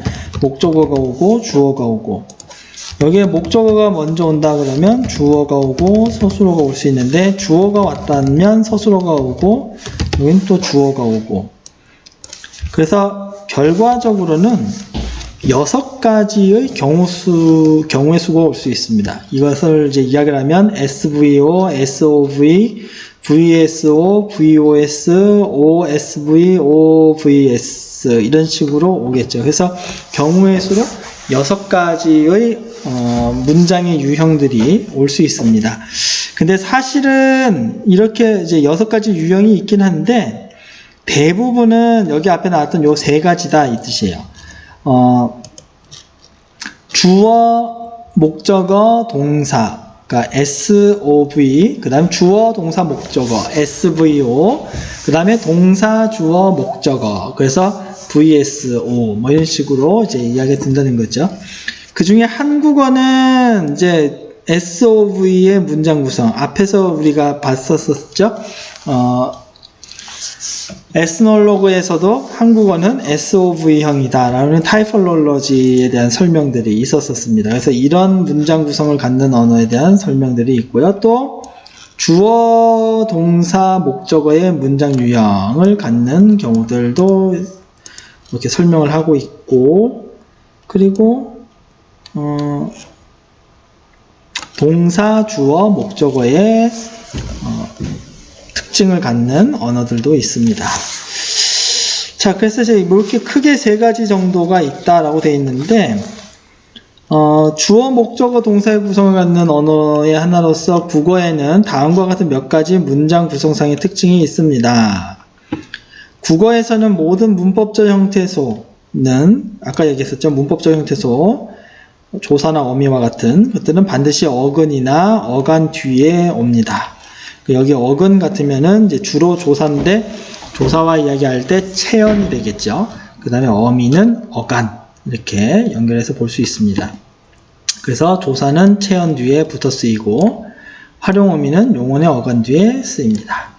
목적어가 오고 주어가 오고, 여기에 목적어가 먼저 온다 그러면 주어가 오고 서술어가 올 수 있는데, 주어가 왔다면 서술어가 오고 여기는 또 주어가 오고, 그래서 결과적으로는 6가지의 경우의 수가 올 수 있습니다. 이것을 이제 이야기를 하면 SVO, SOV, VSO, VOS, OSV, OVS 이런 식으로 오겠죠. 그래서 경우의 수로 6가지의 문장의 유형들이 올 수 있습니다. 근데 사실은 이렇게 이제 6가지 유형이 있긴 한데, 대부분은 여기 앞에 나왔던 요 3가지다 이 뜻이에요. 주어, 목적어, 동사, 그러니까 SOV, 그 다음 주어, 동사, 목적어, SVO, 그 다음에 동사, 주어, 목적어, 그래서 VSO, 뭐 이런 식으로 이제 이야기가 된다는 거죠. 그 중에 한국어는 이제 SOV의 문장 구성, 앞에서 우리가 봤었죠. 에스놀로그에서도 한국어는 SOV형이다 라는 타이폴롤로지에 대한 설명들이 있었습니다. 그래서 이런 문장 구성을 갖는 언어에 대한 설명들이 있고요. 또 주어, 동사, 목적어의 문장 유형을 갖는 경우들도 이렇게 설명을 하고 있고, 그리고 동사, 주어, 목적어의 특징을 갖는 언어들도 있습니다. 자, 그래서 이렇게 크게 세 가지 정도가 있다라고 되어 있는데, 주어, 목적어, 동사의 구성을 갖는 언어의 하나로서 국어에는 다음과 같은 몇 가지 문장 구성상의 특징이 있습니다. 국어에서는 모든 문법적 형태소는, 아까 얘기했었죠. 문법적 형태소, 조사나 어미와 같은 것들은 반드시 어근이나 어간 뒤에 옵니다. 여기 어근 같으면은 이제 주로 조사인데, 조사와 이야기할 때 체언이 되겠죠. 그 다음에 어미는 어간, 이렇게 연결해서 볼 수 있습니다. 그래서 조사는 체언 뒤에 붙어 쓰이고, 활용어미는 용언의 어간 뒤에 쓰입니다.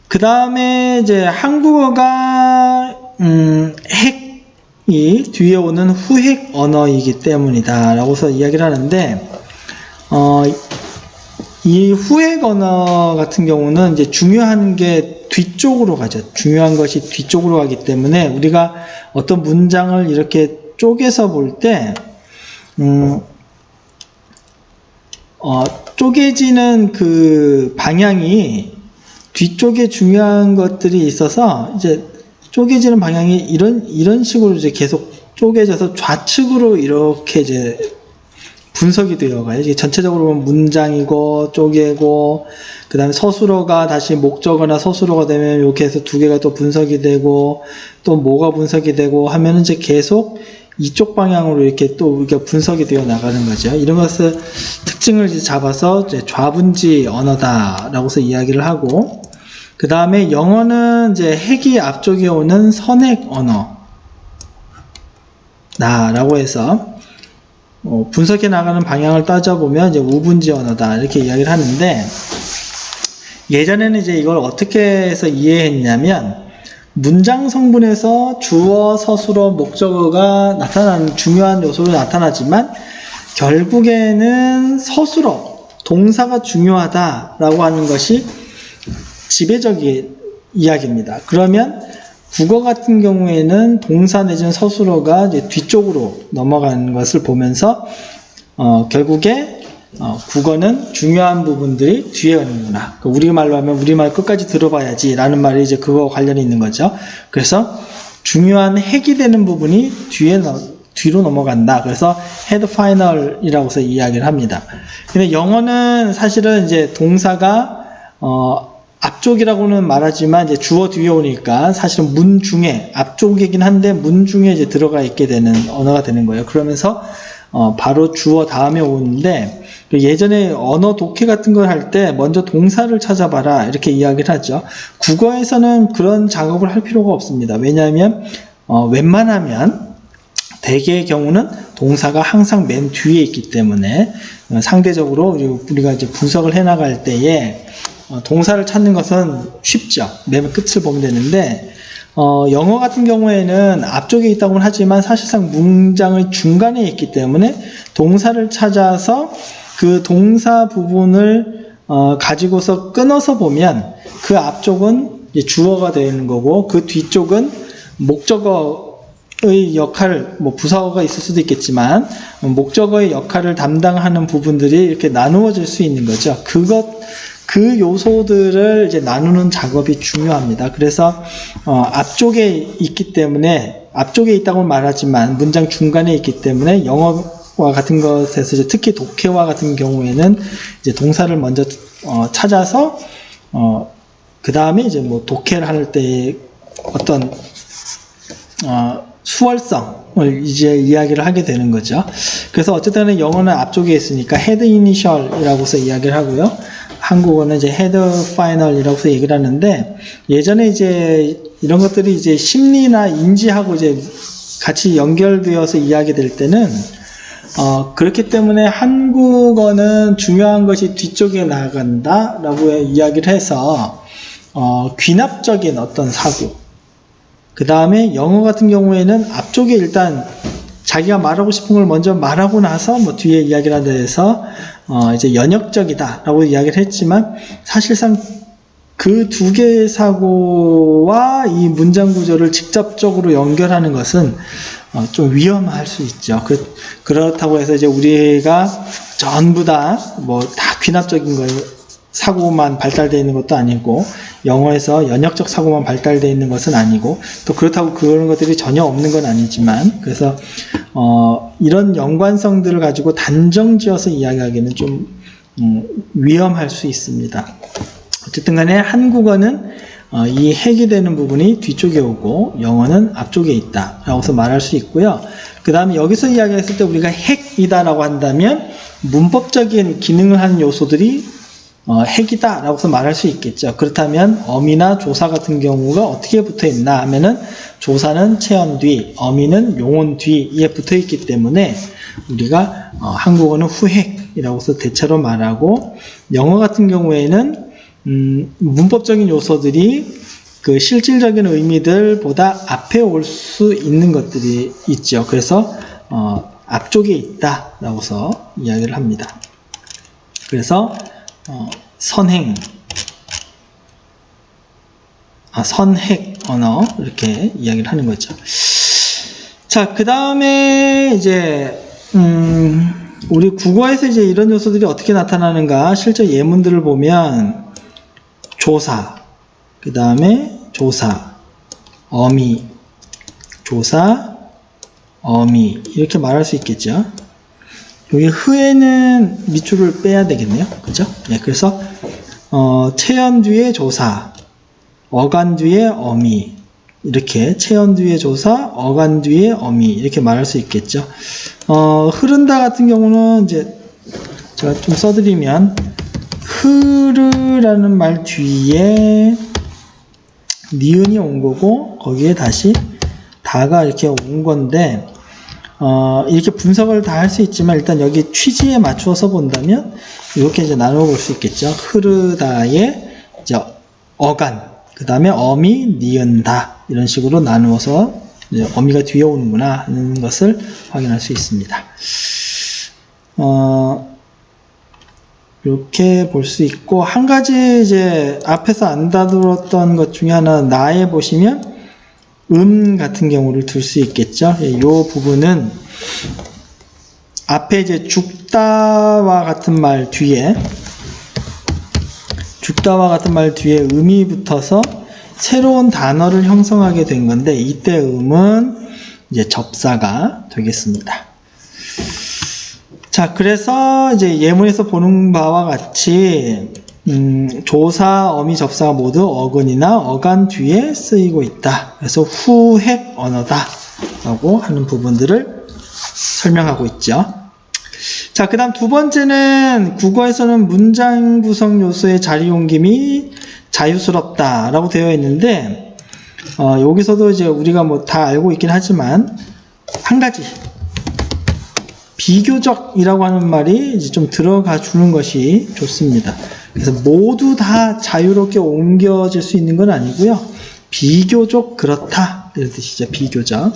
그 다음에 이제 한국어가 핵이 뒤에 오는 후핵 언어이기 때문이다 라고서 이야기를 하는데, 이 후핵 언어 같은 경우는 이제 중요한 게 뒤쪽으로 가죠. 중요한 것이 뒤쪽으로 가기 때문에 우리가 어떤 문장을 이렇게 쪼개서 볼 때, 쪼개지는 그 방향이 뒤쪽에 중요한 것들이 있어서 이제 쪼개지는 방향이 이런 식으로 이제 계속 쪼개져서 좌측으로 이렇게 이제 분석이 되어가요. 이게 전체적으로 보면 문장이고 쪼개고, 그 다음에 서술어가 다시 목적어나 서술어가 되면 이렇게 해서 두 개가 또 분석이 되고, 또 뭐가 분석이 되고 하면은 이제 계속 이쪽 방향으로 이렇게 또 우리가 분석이 되어 나가는 거죠. 이런 것을 특징을 이제 잡아서 이제 좌분지 언어다라고서 이야기를 하고, 그 다음에 영어는 이제 핵이 앞쪽에 오는 선핵 언어다라고 해서 분석해 나가는 방향을 따져보면 이제 우분지 언어다 이렇게 이야기를 하는데, 예전에는 이제 이걸 어떻게 해서 이해했냐면, 문장 성분에서 주어, 서술어, 목적어가 나타나는 중요한 요소로 나타나지만 결국에는 서술어, 동사가 중요하다라고 하는 것이 지배적인 이야기입니다. 그러면 국어 같은 경우에는 동사 내지는 서술어가 이제 뒤쪽으로 넘어가는 것을 보면서 결국에 국어는 중요한 부분들이 뒤에 오는구나. 우리말로 하면 우리말 끝까지 들어봐야지 라는 말이 이제 그거와 관련이 있는 거죠. 그래서 중요한 핵이 되는 부분이 뒤로 넘어간다. 그래서 head final이라고서 이야기를 합니다. 근데 영어는 사실은 이제 동사가 앞쪽이라고는 말하지만 이제 주어 뒤에 오니까 사실은 문 중에, 앞쪽이긴 한데 문 중에 이제 들어가 있게 되는 언어가 되는 거예요. 그러면서 바로 주어 다음에 오는데, 예전에 언어 독해 같은 걸 할 때 먼저 동사를 찾아봐라 이렇게 이야기를 하죠. 국어에서는 그런 작업을 할 필요가 없습니다. 왜냐하면 웬만하면 대개의 경우는 동사가 항상 맨 뒤에 있기 때문에 상대적으로 우리가 이제 분석을 해 나갈 때에 동사를 찾는 것은 쉽죠. 맨 끝을 보면 되는데, 영어 같은 경우에는 앞쪽에 있다고는 하지만 사실상 문장의 중간에 있기 때문에 동사를 찾아서 그 동사 부분을 가지고서 끊어서 보면 그 앞쪽은 이제 주어가 되는 거고, 그 뒤쪽은 목적어의 역할, 뭐 부사어가 있을 수도 있겠지만 목적어의 역할을 담당하는 부분들이 이렇게 나누어질 수 있는 거죠. 그 요소들을 이제 나누는 작업이 중요합니다. 그래서 앞쪽에 있기 때문에, 앞쪽에 있다고 말하지만 문장 중간에 있기 때문에 영어와 같은 것에서 이제 특히 독해와 같은 경우에는 이제 동사를 먼저 찾아서 그 다음에 이제 뭐 독해를 할 때 어떤 수월성을 이제 이야기를 하게 되는 거죠. 그래서 어쨌든 영어는 앞쪽에 있으니까 head initial이라고서 이야기를 하고요. 한국어는 이제 head final이라고서 얘기를 하는데, 예전에 이제 이런 것들이 이제 심리나 인지하고 이제 같이 연결되어서 이야기될 때는 그렇기 때문에 한국어는 중요한 것이 뒤쪽에 나간다 라고 이야기를 해서 귀납적인 어떤 사고, 그 다음에 영어 같은 경우에는 앞쪽에 일단 자기가 말하고 싶은 걸 먼저 말하고 나서 뭐 뒤에 이야기를 하는 데서 이제 연역적이다라고 이야기를 했지만 사실상 그 두 개의 사고와 이 문장 구조를 직접적으로 연결하는 것은 좀 위험할 수 있죠. 그렇다고 해서 이제 우리가 전부 다 뭐 다 귀납적인 거 사고만 발달되어 있는 것도 아니고 영어에서 연역적 사고만 발달되어 있는 것은 아니고 또 그렇다고 그런 것들이 전혀 없는 건 아니지만 그래서 이런 연관성들을 가지고 단정지어서 이야기하기는 좀 위험할 수 있습니다. 어쨌든 간에 한국어는 이 핵이 되는 부분이 뒤쪽에 오고 영어는 앞쪽에 있다 라고 해서 말할 수 있고요. 그 다음에 여기서 이야기했을 때 우리가 핵이다 라고 한다면 문법적인 기능을 하는 요소들이 핵이다 라고 해서 말할 수 있겠죠. 그렇다면 어미나 조사 같은 경우가 어떻게 붙어 있나 하면은 조사는 체언 뒤, 어미는 용언 뒤에 붙어 있기 때문에 우리가 한국어는 후핵이라고 해서 대체로 말하고 영어 같은 경우에는 문법적인 요소들이 그 실질적인 의미들보다 앞에 올 수 있는 것들이 있죠. 그래서 앞쪽에 있다 라고 해서 이야기를 합니다. 그래서 선행, 선핵 언어 이렇게 이야기를 하는 거죠. 자, 그 다음에 이제 우리 국어에서 이제 이런 요소들이 어떻게 나타나는가 실제 예문들을 보면 조사, 그 다음에 조사, 어미, 조사, 어미 이렇게 말할 수 있겠죠. 여기 흐에는 밑줄을 빼야 되겠네요. 그죠? 네, 그래서 체언 뒤에 조사, 어간 뒤에 어미 이렇게 체언 뒤에 조사, 어간 뒤에 어미 이렇게 말할 수 있겠죠. 흐른다 같은 경우는 이제 제가 좀 써드리면 흐르라는 말 뒤에 니은이 온 거고 거기에 다시 다가 이렇게 온 건데 이렇게 분석을 다 할 수 있지만 일단 여기 취지에 맞추어서 본다면 이렇게 이제 나눠 볼 수 있겠죠. 흐르다의 이제 어간, 그 다음에 어미, 니은다 이런 식으로 나누어서 어미가 뒤에 오는구나 하는 것을 확인할 수 있습니다. 이렇게 볼 수 있고 한 가지 이제 앞에서 안 다루었던 것 중에 하나 나에 보시면 같은 경우를 둘 수 있겠죠. 이 부분은 앞에 이제 죽다와 같은 말 뒤에 음이 붙어서 새로운 단어를 형성하게 된 건데 이때 음은 이제 접사가 되겠습니다. 자, 그래서 이제 예문에서 보는 바와 같이 조사, 어미, 접사가 모두 어근이나 어간 뒤에 쓰이고 있다. 그래서 후핵 언어다 라고 하는 부분들을 설명하고 있죠. 자, 그 다음 두 번째는 국어에서는 문장 구성 요소의 자리 옮김이 자유스럽다 라고 되어 있는데 여기서도 이제 우리가 뭐 다 알고 있긴 하지만 한 가지 비교적이라고 하는 말이 이제 좀 들어가 주는 것이 좋습니다. 그래서 모두 다 자유롭게 옮겨질 수 있는 건 아니고요. 비교적 그렇다 이런 뜻이죠. 비교적.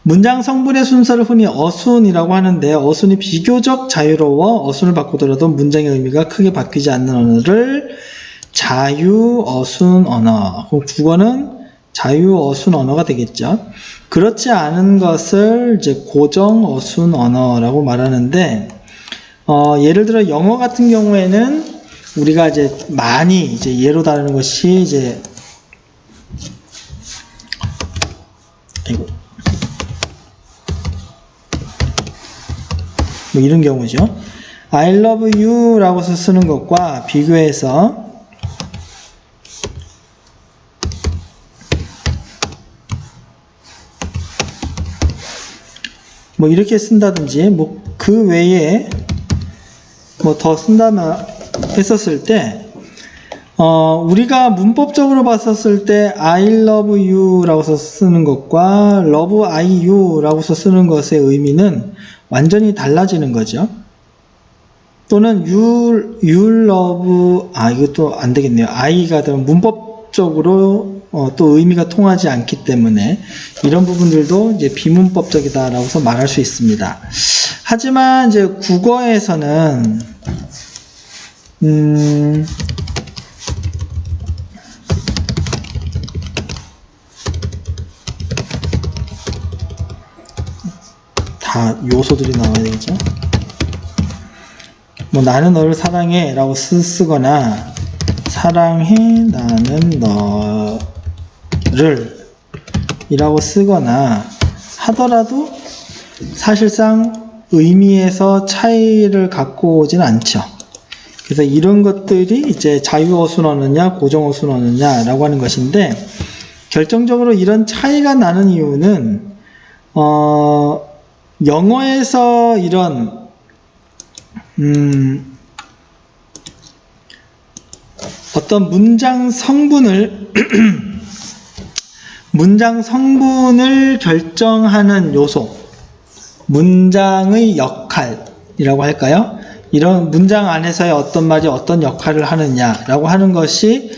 문장 성분의 순서를 흔히 어순이라고 하는데 어순이 비교적 자유로워 어순을 바꾸더라도 문장의 의미가 크게 바뀌지 않는 언어를 자유 어순 언어, 국어는 자유 어순 언어가 되겠죠. 그렇지 않은 것을 이제 고정 어순 언어라고 말하는데 예를 들어 영어 같은 경우에는 우리가 이제 많이 이제 예로 다루는 것이 이제 뭐 이런 경우죠. I love you 라고 쓰는 것과 비교해서 뭐 이렇게 쓴다든지 뭐 그 외에 뭐 더 쓴다면 했었을 때 우리가 문법적으로 봤었을 때 I love you 라고 쓰는 것과 love I you 라고 쓰는 것의 의미는 완전히 달라지는 거죠. 또는 you love 이것도 안 되겠네요. I가 되면 문법적으로 또 의미가 통하지 않기 때문에 이런 부분들도 이제 비문법적이다라고서 말할 수 있습니다. 하지만 이제 국어에서는 다 요소들이 나와야 되겠죠. 뭐 나는 너를 사랑해 라고 쓰거나 사랑해 나는 너를 이라고 쓰거나 하더라도 사실상 의미에서 차이를 갖고 오진 않죠. 그래서 이런 것들이 이제 자유어수 넣느냐 고정어수 넣느냐 라고 하는 것인데, 결정적으로 이런 차이가 나는 이유는 영어에서 이런 어떤 문장 성분을 문장 성분을 결정하는 요소, 문장의 역할이라고 할까요? 이런 문장 안에서의 어떤 말이 어떤 역할을 하느냐라고 하는 것이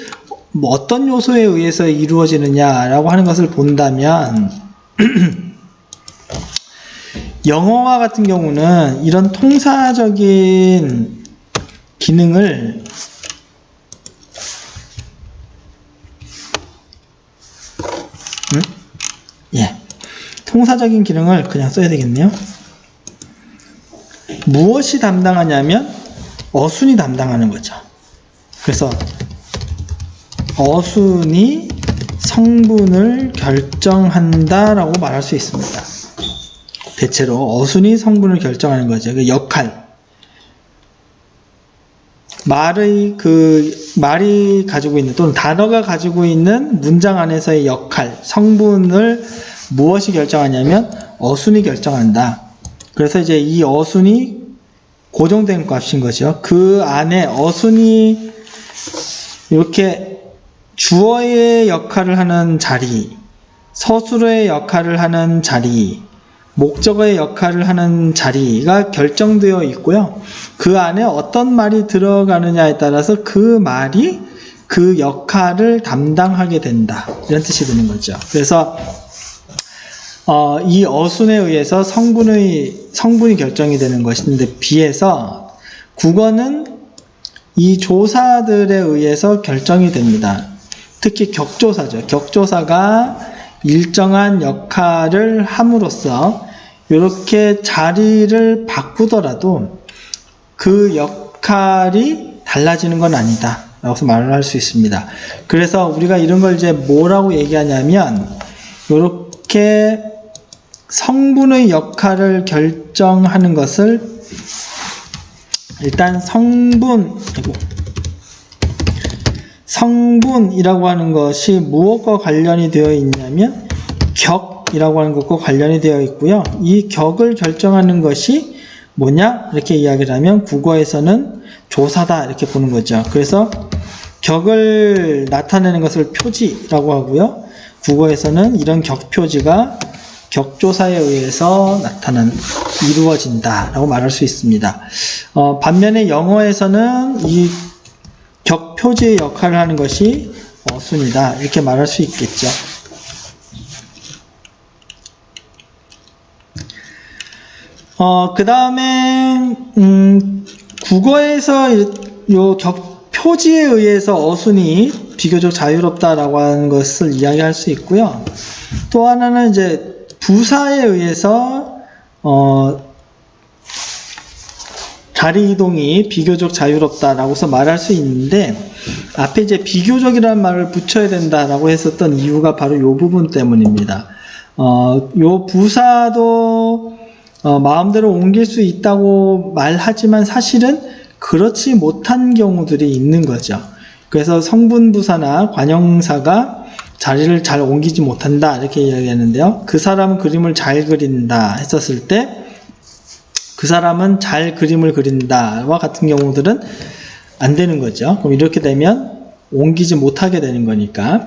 뭐 어떤 요소에 의해서 이루어지느냐라고 하는 것을 본다면 영어와 같은 경우는 이런 통사적인 기능을 통사적인 기능을 그냥 써야 되겠네요. 무엇이 담당하냐면 어순이 담당하는 거죠. 그래서 어순이 성분을 결정한다 라고 말할 수 있습니다. 대체로 어순이 성분을 결정하는 거죠. 그 역할, 말이 가지고 있는, 또는 단어가 가지고 있는 문장 안에서의 역할, 성분을 무엇이 결정하냐면 어순이 결정한다. 그래서 이제 이 어순이 고정된 값인 거죠. 그 안에 어순이 이렇게 주어의 역할을 하는 자리, 서술어의 역할을 하는 자리, 목적어의 역할을 하는 자리가 결정되어 있고요. 그 안에 어떤 말이 들어가느냐에 따라서 그 말이 그 역할을 담당하게 된다. 이런 뜻이 되는 거죠. 그래서 이 어순에 의해서 성분이 결정이 되는 것인데 비해서 국어는 이 조사들에 의해서 결정이 됩니다. 특히 격조사죠. 격조사가 일정한 역할을 함으로써 이렇게 자리를 바꾸더라도 그 역할이 달라지는 건 아니다 라고 말을 할 수 있습니다. 그래서 우리가 이런 걸 이제 뭐라고 얘기하냐면, 이렇게 성분의 역할을 결정하는 것을 일단 성분이라고 하는 것이 무엇과 관련이 되어 있냐면 격이라고 하는 것과 관련이 되어 있고요. 이 격을 결정하는 것이 뭐냐? 이렇게 이야기를 하면 국어에서는 조사다 이렇게 보는 거죠. 그래서 격을 나타내는 것을 표지라고 하고요. 국어에서는 이런 격표지가 격조사에 의해서 이루어진다 라고 말할 수 있습니다. 반면에 영어에서는 이 격표지의 역할을 하는 것이 어순이다 이렇게 말할 수 있겠죠. 그 다음에 국어에서 요 격표지에 의해서 어순이 비교적 자유롭다라고 하는 것을 이야기할 수 있고요. 또 하나는 이제 부사에 의해서 자리 이동이 비교적 자유롭다라고서 말할 수 있는데, 앞에 이제 비교적이라는 말을 붙여야 된다라고 했었던 이유가 바로 이 부분 때문입니다. 요 부사도 마음대로 옮길 수 있다고 말하지만 사실은 그렇지 못한 경우들이 있는 거죠. 그래서 성분부사나 관형사가 자리를 잘 옮기지 못한다 이렇게 이야기하는데요. 그 사람은 그림을 잘 그린다 했었을 때 그 사람은 잘 그림을 그린다와 같은 경우들은 안 되는 거죠. 그럼 이렇게 되면 옮기지 못하게 되는 거니까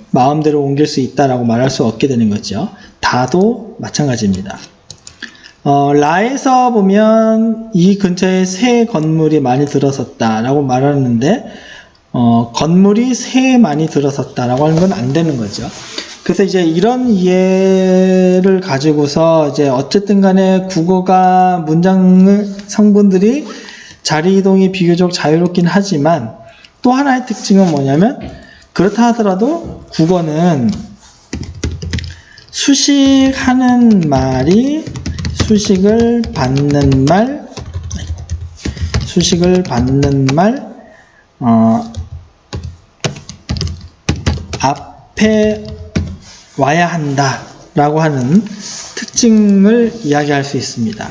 마음대로 옮길 수 있다라고 말할 수 없게 되는 거죠. 다도 마찬가지입니다. 라에서 보면 이 근처에 새 건물이 많이 들어섰다라고 말하는데 건물이 새 많이 들어섰다라고 하는 건 안 되는 거죠. 그래서 이제 이런 이해를 가지고서 이제 어쨌든 간에 국어가 문장 성분들이 자리 이동이 비교적 자유롭긴 하지만 또 하나의 특징은 뭐냐면 그렇다 하더라도 국어는 수식하는 말이 수식을 받는 말 앞에 와야 한다 라고 하는 특징을 이야기할 수 있습니다.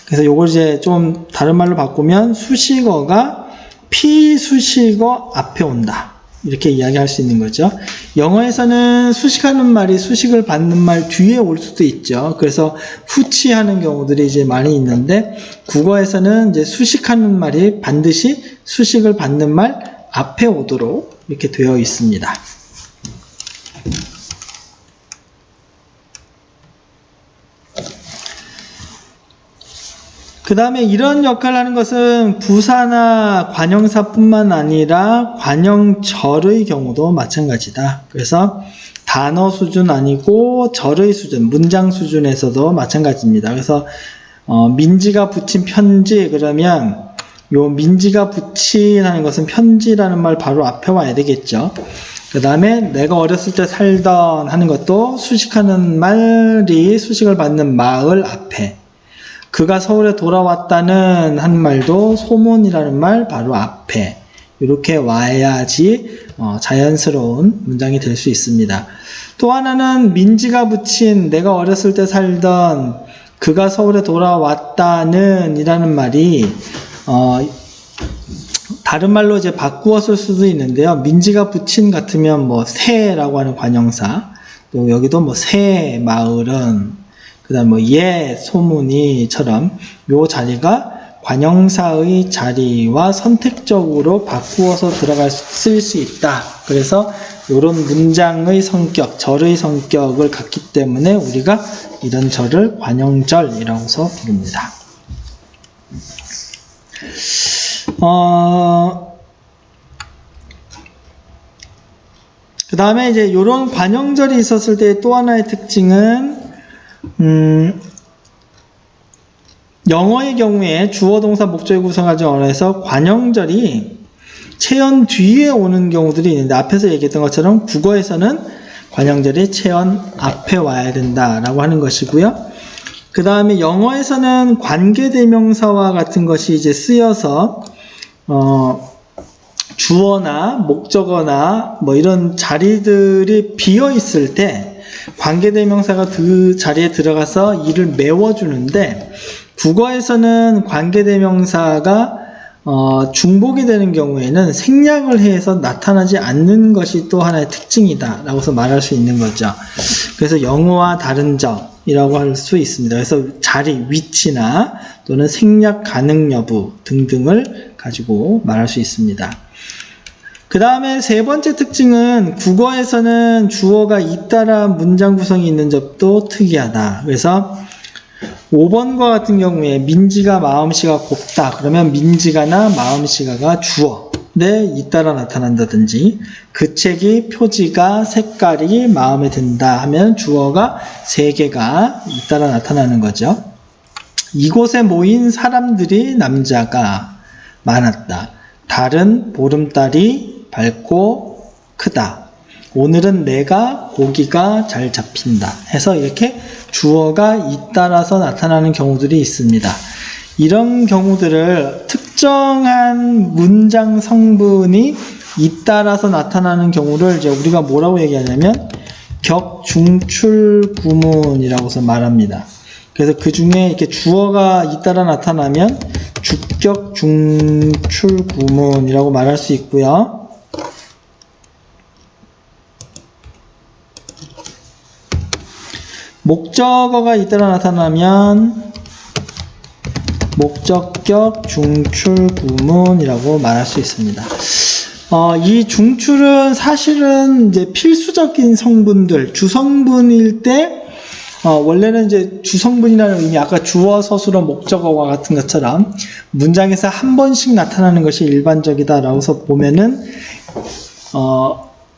그래서 요걸 이제 좀 다른 말로 바꾸면 수식어가 피수식어 앞에 온다 이렇게 이야기할 수 있는 거죠. 영어에서는 수식하는 말이 수식을 받는 말 뒤에 올 수도 있죠. 그래서 후치하는 경우들이 이제 많이 있는데 국어에서는 이제 수식하는 말이 반드시 수식을 받는 말 앞에 오도록 이렇게 되어 있습니다. 그 다음에 이런 역할을 하는 것은 부사나 관형사뿐만 아니라 관형절의 경우도 마찬가지다. 그래서 단어 수준 아니고 절의 수준, 문장 수준에서도 마찬가지입니다. 그래서 민지가 붙인 편지 그러면 요 민지가 붙인하는 것은 편지라는 말 바로 앞에 와야 되겠죠. 그 다음에 내가 어렸을 때 살던 하는 것도 수식하는 말이 수식을 받는 마을 앞에, 그가 서울에 돌아왔다는 한 말도 소문이라는 말 바로 앞에 이렇게 와야지 자연스러운 문장이 될 수 있습니다. 또 하나는 민지가 붙인 내가 어렸을 때 살던 그가 서울에 돌아왔다는 이라는 말이 다른 말로 이제 바꾸어 쓸 수도 있는데요. 민지가 붙인 같으면 뭐 새라고 하는 관형사, 또 여기도 뭐 새 마을은, 그 다음 뭐 소문이처럼 요 자리가 관형사의 자리와 선택적으로 바꾸어서 쓸 수 있다. 그래서 이런 문장의 성격, 절의 성격을 갖기 때문에 우리가 이런 절을 관형절이라고서 부릅니다. 그 다음에 이제 이런 관형절이 있었을 때 또 하나의 특징은 영어의 경우에 주어 동사 목적이 구성하지 언어에서 관형절이 체언 뒤에 오는 경우들이 있는데 앞에서 얘기했던 것처럼 국어에서는 관형절이 체언 앞에 와야 된다라고 하는 것이고요. 그 다음에 영어에서는 관계대명사와 같은 것이 이제 쓰여서 주어나 목적어나 뭐 이런 자리들이 비어 있을 때 관계대명사가 그 자리에 들어가서 이를 메워주는데, 국어에서는 관계대명사가 중복이 되는 경우에는 생략을 해서 나타나지 않는 것이 또 하나의 특징이다 라고서 말할 수 있는 거죠. 그래서 영어와 다른 점이라고 할 수 있습니다. 그래서 자리, 위치나 또는 생략 가능 여부 등등을 가지고 말할 수 있습니다. 그 다음에 세 번째 특징은 국어에서는 주어가 잇따라 문장 구성이 있는 점도 특이하다. 그래서 5번과 같은 경우에 민지가 마음씨가 곱다 그러면 민지가나 마음씨가가 주어에 잇따라 나타난다든지, 그 책이 표지가 색깔이 마음에 든다 하면 주어가 3개가 잇따라 나타나는 거죠. 이곳에 모인 사람들이 남자가 많았다. 달은 보름달이 밝고 크다. 오늘은 내가 고기가 잘 잡힌다 해서 이렇게 주어가 잇따라서 나타나는 경우들이 있습니다. 이런 경우들을 특정한 문장 성분이 잇따라서 나타나는 경우를 이제 우리가 뭐라고 얘기하냐면 격중출구문이라고서 말합니다. 그래서 그 중에 이렇게 주어가 잇따라 나타나면 주격중출구문이라고 말할 수 있고요. 목적어가 잇따라 나타나면 목적격 중출구문이라고 말할 수 있습니다. 이 중출은 사실은 이제 필수적인 성분들, 주성분일 때 원래는 이제 주성분이라는 의미, 아까 주어, 서술어, 목적어와 같은 것처럼 문장에서 한 번씩 나타나는 것이 일반적이다라고서 보면은,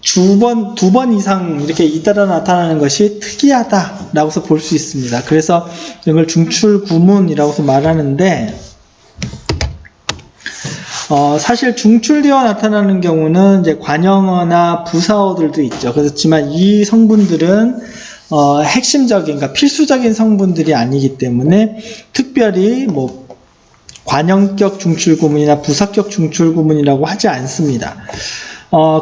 두 번 이상 이렇게 잇따라 나타나는 것이 특이하다라고서 볼 수 있습니다. 그래서 이걸 중출구문이라고서 말하는데, 사실 중출되어 나타나는 경우는 이제 관형어나 부사어들도 있죠. 그렇지만 이 성분들은 핵심적인, 그러니까 필수적인 성분들이 아니기 때문에 특별히 뭐 관형격 중출구문이나 부사격 중출구문이라고 하지 않습니다.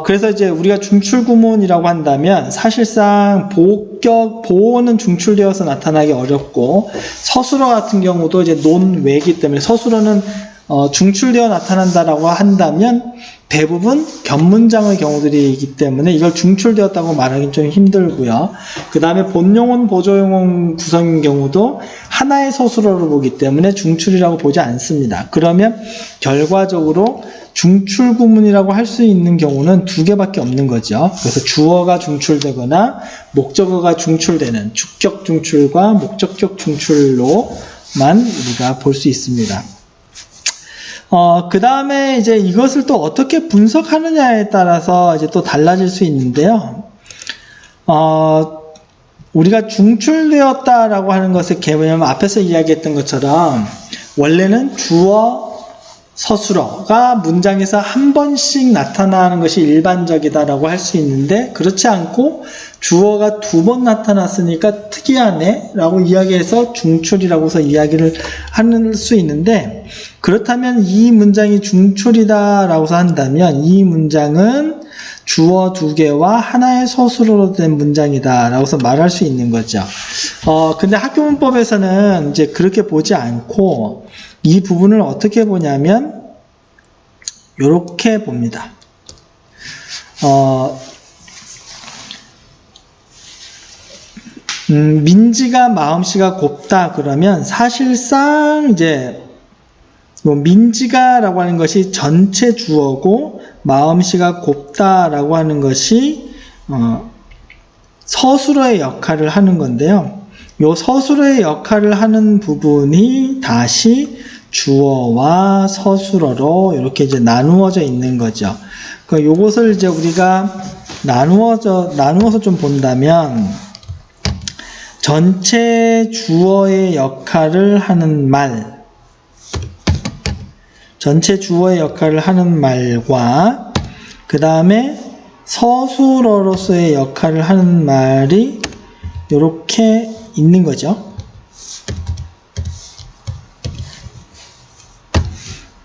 그래서 이제 우리가 중출구문이라고 한다면 사실상 보어는 중출되어서 나타나기 어렵고, 서술어 같은 경우도 이제 논외이기 때문에 서술어는 중출되어 나타난다라고 한다면 대부분 견문장의 경우들이기 때문에 이걸 중출되었다고 말하기는 좀 힘들고요. 그 다음에 본용언, 보조용언 구성인 경우도 하나의 서술어로 보기 때문에 중출이라고 보지 않습니다. 그러면 결과적으로 중출구문이라고 할 수 있는 경우는 두 개밖에 없는 거죠. 그래서 주어가 중출되거나 목적어가 중출되는 주격 중출과 목적격 중출로만 우리가 볼 수 있습니다. 그 다음에 이제 이것을 또 어떻게 분석하느냐에 따라서 이제 또 달라질 수 있는데요. 우리가 중출되었다라고 하는 것의 개념은 앞에서 이야기했던 것처럼 원래는 주어, 서술어가 문장에서 한 번씩 나타나는 것이 일반적이다라고 할 수 있는데, 그렇지 않고 주어가 두 번 나타났으니까 특이하네 라고 이야기해서 중출이라고서 이야기를 할 수 있는데, 그렇다면 이 문장이 중출이다 라고서 한다면 이 문장은 주어 두 개와 하나의 서술어로 된 문장이다 라고서 말할 수 있는 거죠. 근데 학교문법에서는 이제 그렇게 보지 않고 이 부분을 어떻게 보냐면 이렇게 봅니다. 민지가 마음씨가 곱다 그러면 사실상 이제 민지가 라고 하는 것이 전체 주어고 마음씨가 곱다 라고 하는 것이 서술어의 역할을 하는 건데요. 요 서술어의 역할을 하는 부분이 다시 주어와 서술어로 이렇게 이제 나누어져 있는 거죠. 그러니까 요것을 이제 우리가 나누어서 좀 본다면, 전체 주어의 역할을 하는 말, 전체 주어의 역할을 하는 말과 그 다음에 서술어로서의 역할을 하는 말이 이렇게 있는 거죠.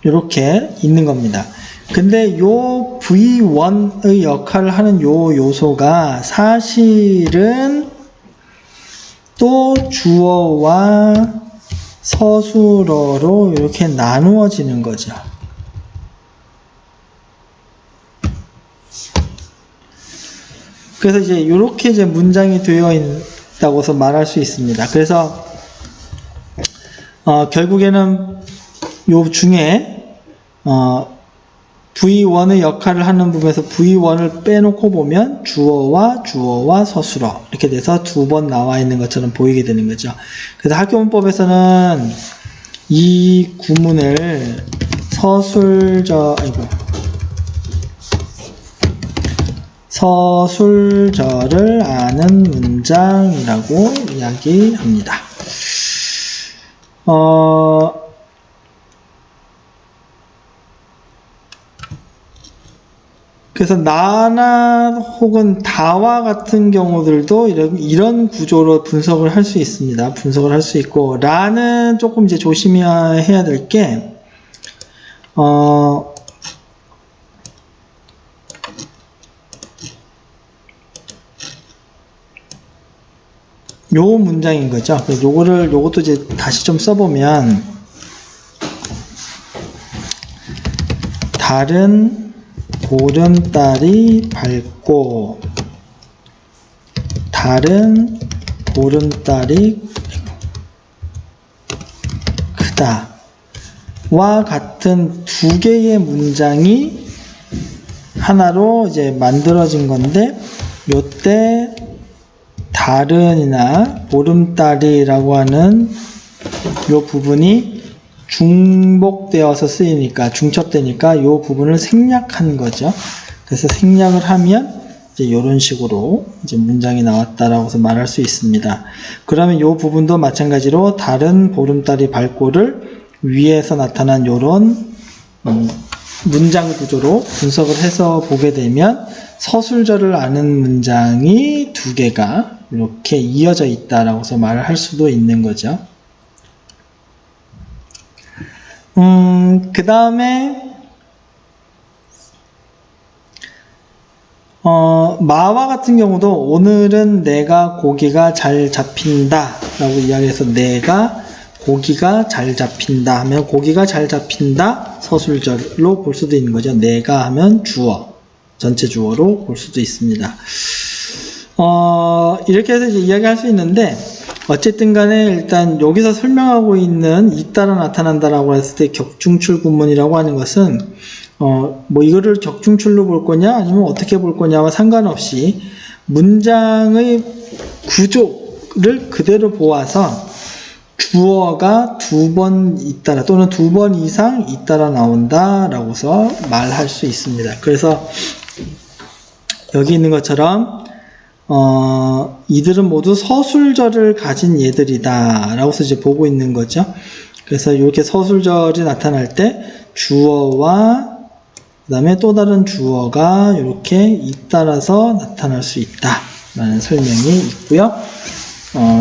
이렇게 있는 겁니다. 근데 요 V1의 역할을 하는 요 요소가 사실은 또 주어와 서술어로 이렇게 나누어지는 거죠. 그래서 이제 이렇게 이제 문장이 되어 있다고서 말할 수 있습니다. 그래서 결국에는 요 중에 V1의 역할을 하는 부분에서 V1을 빼놓고 보면 주어와 서술어 이렇게 돼서 두 번 나와 있는 것처럼 보이게 되는 거죠. 그래서 학교문법에서는 이 구문을 서술절을 아는 문장이라고 이야기합니다. 그래서 나나 혹은 다와 같은 경우들도 이런 구조로 분석을 할 수 있습니다. 분석을 할 수 있고, 라는 조금 이제 조심해야 될 게, 요 문장인 거죠. 요것도 이제 다시 좀 써보면, 다른 보름달이 밝고 다른 보름달이 크다 와 같은 두 개의 문장이 하나로 이제 만들어진 건데, 요때 달은이나 보름달이라고 하는 이 부분이 중복되어서 쓰이니까, 중첩되니까 이 부분을 생략한 거죠. 그래서 생략을 하면 이제 이런 식으로 이제 문장이 나왔다라고 해서 말할 수 있습니다. 그러면 이 부분도 마찬가지로 달은 보름달이 밝고를 위에서 나타난 이런 문장 구조로 분석을 해서 보게 되면 서술절을 아는 문장이 두 개가 이렇게 이어져 있다라고 해서 말을 할 수도 있는 거죠. 그 다음에 마와 같은 경우도 오늘은 내가 고기가 잘 잡힌다 라고 이야기해서 내가 고기가 잘 잡힌다 하면 고기가 잘 잡힌다 서술절로 볼 수도 있는 거죠. 내가 하면 주어, 전체 주어로 볼 수도 있습니다. 이렇게 해서 이제 이야기할 수 있는데, 어쨌든 간에 일단 여기서 설명하고 있는 잇따라 나타난다라고 했을 때 격중출 구문이라고 하는 것은 뭐 이거를 격중출로 볼 거냐 아니면 어떻게 볼 거냐와 상관없이 문장의 구조를 그대로 보아서 주어가 두 번 잇따라 또는 두 번 이상 잇따라 나온다라고서 말할 수 있습니다. 그래서 여기 있는 것처럼 이들은 모두 서술절을 가진 얘들이다 라고서 이제 보고 있는 거죠. 그래서 이렇게 서술절이 나타날 때 주어와 그 다음에 또 다른 주어가 이렇게 잇따라서 나타날 수 있다 라는 설명이 있고요.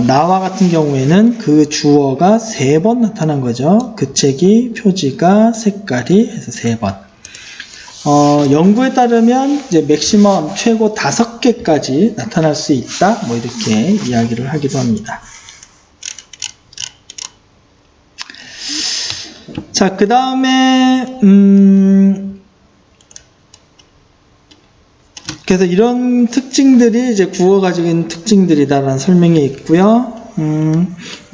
나와 같은 경우에는 그 주어가 3번 나타난 거죠. 그 책이, 표지가, 색깔이 해서 3번. 연구에 따르면 이제 맥시멈 최고 5개까지 나타날 수 있다. 뭐 이렇게 이야기를 하기도 합니다. 자, 그 다음에 그래서 이런 특징들이 이제 국어가 가지고 있는 특징들이다라는 설명이 있고요.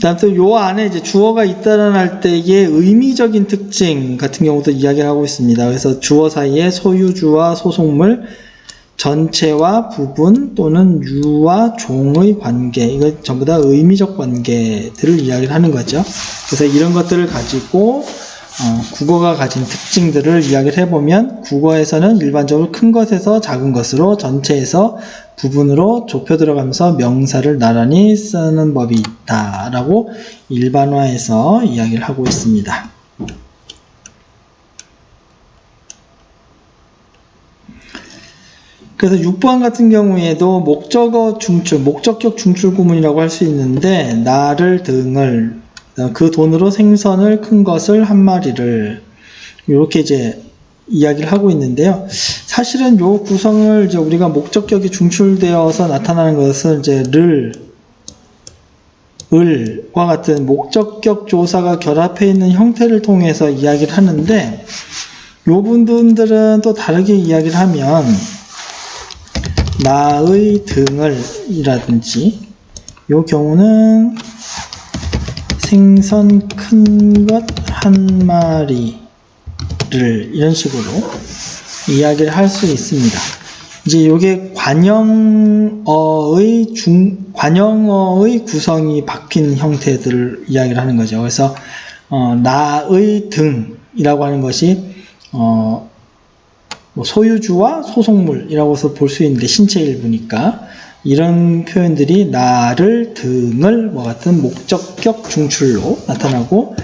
다음 또 요 안에 이제 주어가 잇따라날 때의 의미적인 특징 같은 경우도 이야기를 하고 있습니다. 그래서 주어 사이에 소유주와 소속물, 전체와 부분 또는 유와 종의 관계, 이거 전부 다 의미적 관계들을 이야기를 하는 거죠. 그래서 이런 것들을 가지고 국어가 가진 특징들을 이야기를 해보면 국어에서는 일반적으로 큰 것에서 작은 것으로 전체에서 부분으로 좁혀 들어가면서 명사를 나란히 쓰는 법이 있다라고 일반화해서 이야기를 하고 있습니다. 그래서 6번 같은 경우에도 목적어 중출, 목적격 중출 구문이라고 할 수 있는데 나를 등을 그 돈으로 생선을 큰 것을 한 마리를 이렇게 이제 이야기를 하고 있는데요. 사실은 요 구성을 이제 우리가 목적격이 중출되어서 나타나는 것은 이제 을과 같은 목적격 조사가 결합해 있는 형태를 통해서 이야기를 하는데 요 부분들은 또 다르게 이야기를 하면 나의 등을 이라든지 요 경우는 생선 큰 것 한 마리를 이런 식으로 이야기를 할 수 있습니다. 이제 요게 관형어의 구성이 바뀐 형태들을 이야기를 하는 거죠. 그래서 나의 등이라고 하는 것이 뭐 소유주와 소속물이라고 해서 볼 수 있는데 신체 일부니까 이런 표현들이 나를 등을 뭐 같은 목적격 중출로 나타나고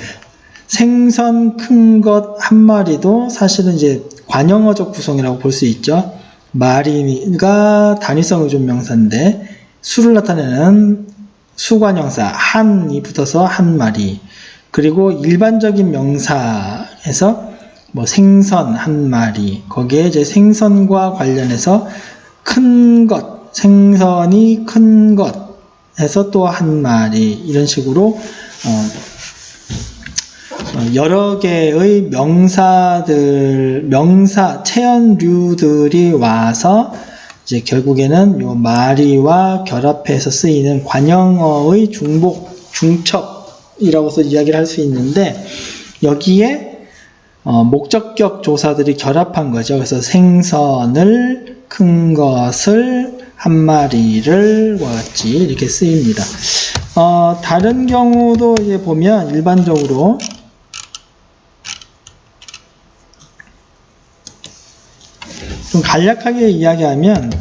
생선 큰 것 한 마리도 사실은 이제 관형어적 구성이라고 볼 수 있죠. 마리가 단위성 의존명사인데 수를 나타내는 수관형사 한이 붙어서 한 마리, 그리고 일반적인 명사에서 뭐 생선 한 마리, 거기에 이제 생선과 관련해서 큰 것, 생선이 큰 것 해서 또 한 마리, 이런 식으로 여러 개의 명사들, 체언류들이 와서 이제 결국에는 요 마리와 결합해서 쓰이는 관형어의 중첩이라고서 이야기를 할 수 있는데, 여기에 목적격 조사들이 결합한 거죠. 그래서 생선을 큰 것을 한 마리를 과 같이 이렇게 쓰입니다. 다른 경우도 이제 보면 일반적으로 좀 간략하게 이야기하면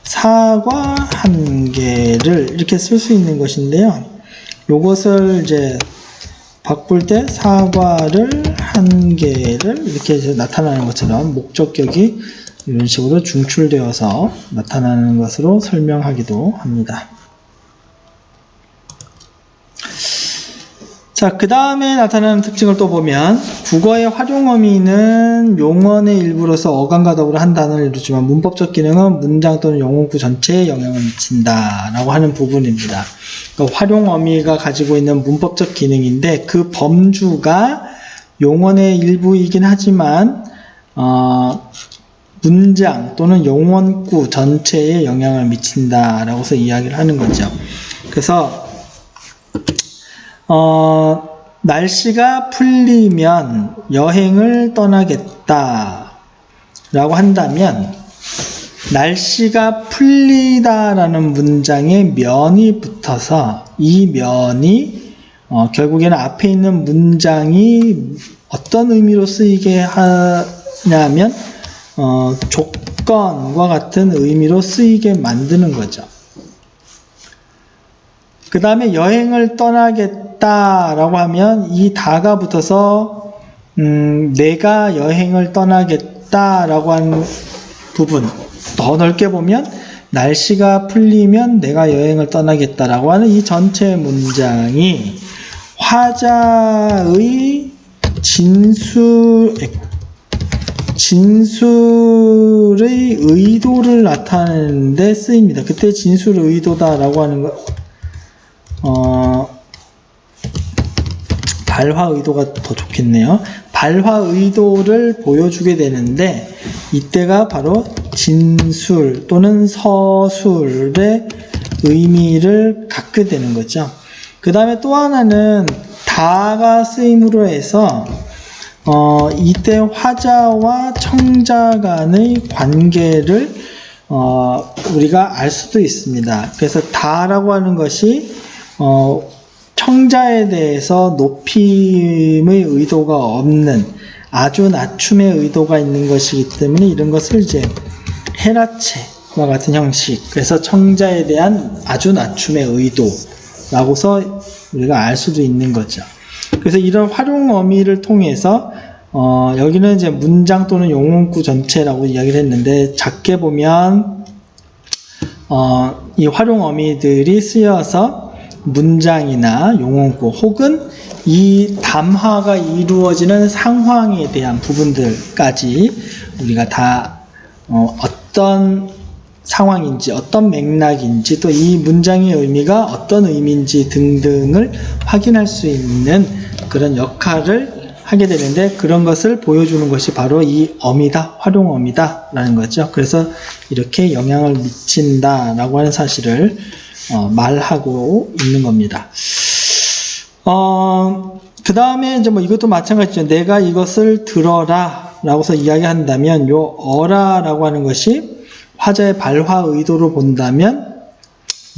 사과 한 개를 이렇게 쓸 수 있는 것인데요. 요것을 이제 바꿀 때 사과를 한 개를 이렇게 이제 나타나는 것처럼 목적격이 이런 식으로 중출되어서 나타나는 것으로 설명하기도 합니다. 자, 그 다음에 나타나는 특징을 또 보면 국어의 활용 어미는 용언의 일부로서 어감과 더불어 한 단어를 이루지만 문법적 기능은 문장 또는 용언구 전체에 영향을 미친다 라고 하는 부분입니다. 그러니까 활용 어미가 가지고 있는 문법적 기능인데 그 범주가 용언의 일부이긴 하지만 문장 또는 용언구 전체에 영향을 미친다 라고서 이야기를 하는 거죠. 그래서 날씨가 풀리면 여행을 떠나겠다 라고 한다면 날씨가 풀리다라는 문장에 면이 붙어서 이 면이 결국에는 앞에 있는 문장이 어떤 의미로 쓰이게 하냐면 조건과 같은 의미로 쓰이게 만드는 거죠. 그 다음에 여행을 떠나겠다라고 하면 이 다가 붙어서 내가 여행을 떠나겠다라고 하는 부분, 더 넓게 보면 날씨가 풀리면 내가 여행을 떠나겠다라고 하는 이 전체 문장이 화자의 진술의 의도를 나타내는 데 쓰입니다. 그때 진술의 의도다라고 하는 거 발화 의도가 더 좋겠네요. 발화 의도를 보여주게 되는데 이때가 바로 진술 또는 서술의 의미를 갖게 되는 거죠. 그 다음에 또 하나는 다가 쓰임으로 해서 이때 화자와 청자 간의 관계를 우리가 알 수도 있습니다. 그래서 다라고 하는 것이 청자에 대해서 높임의 의도가 없는 아주 낮춤의 의도가 있는 것이기 때문에 이런 것을 이제 헤라체와 같은 형식, 그래서 청자에 대한 아주 낮춤의 의도라고서 우리가 알 수도 있는 거죠. 그래서 이런 활용 어미를 통해서 여기는 이제 문장 또는 용언구 전체라고 이야기를 했는데 작게 보면 이 활용 어미들이 쓰여서 문장이나 용언구 혹은 이 담화가 이루어지는 상황에 대한 부분들까지 우리가 다 어떤 상황인지 어떤 맥락인지 또 이 문장의 의미가 어떤 의미인지 등등을 확인할 수 있는 그런 역할을 하게 되는데 그런 것을 보여주는 것이 바로 이 어미다, 활용 어미다 라는 거죠. 그래서 이렇게 영향을 미친다 라고 하는 사실을 말하고 있는 겁니다. 그 다음에 이제 뭐 이것도 마찬가지죠. 내가 이것을 들어라 라고서 이야기한다면 요 어라 라고 하는 것이 화자의 발화 의도로 본다면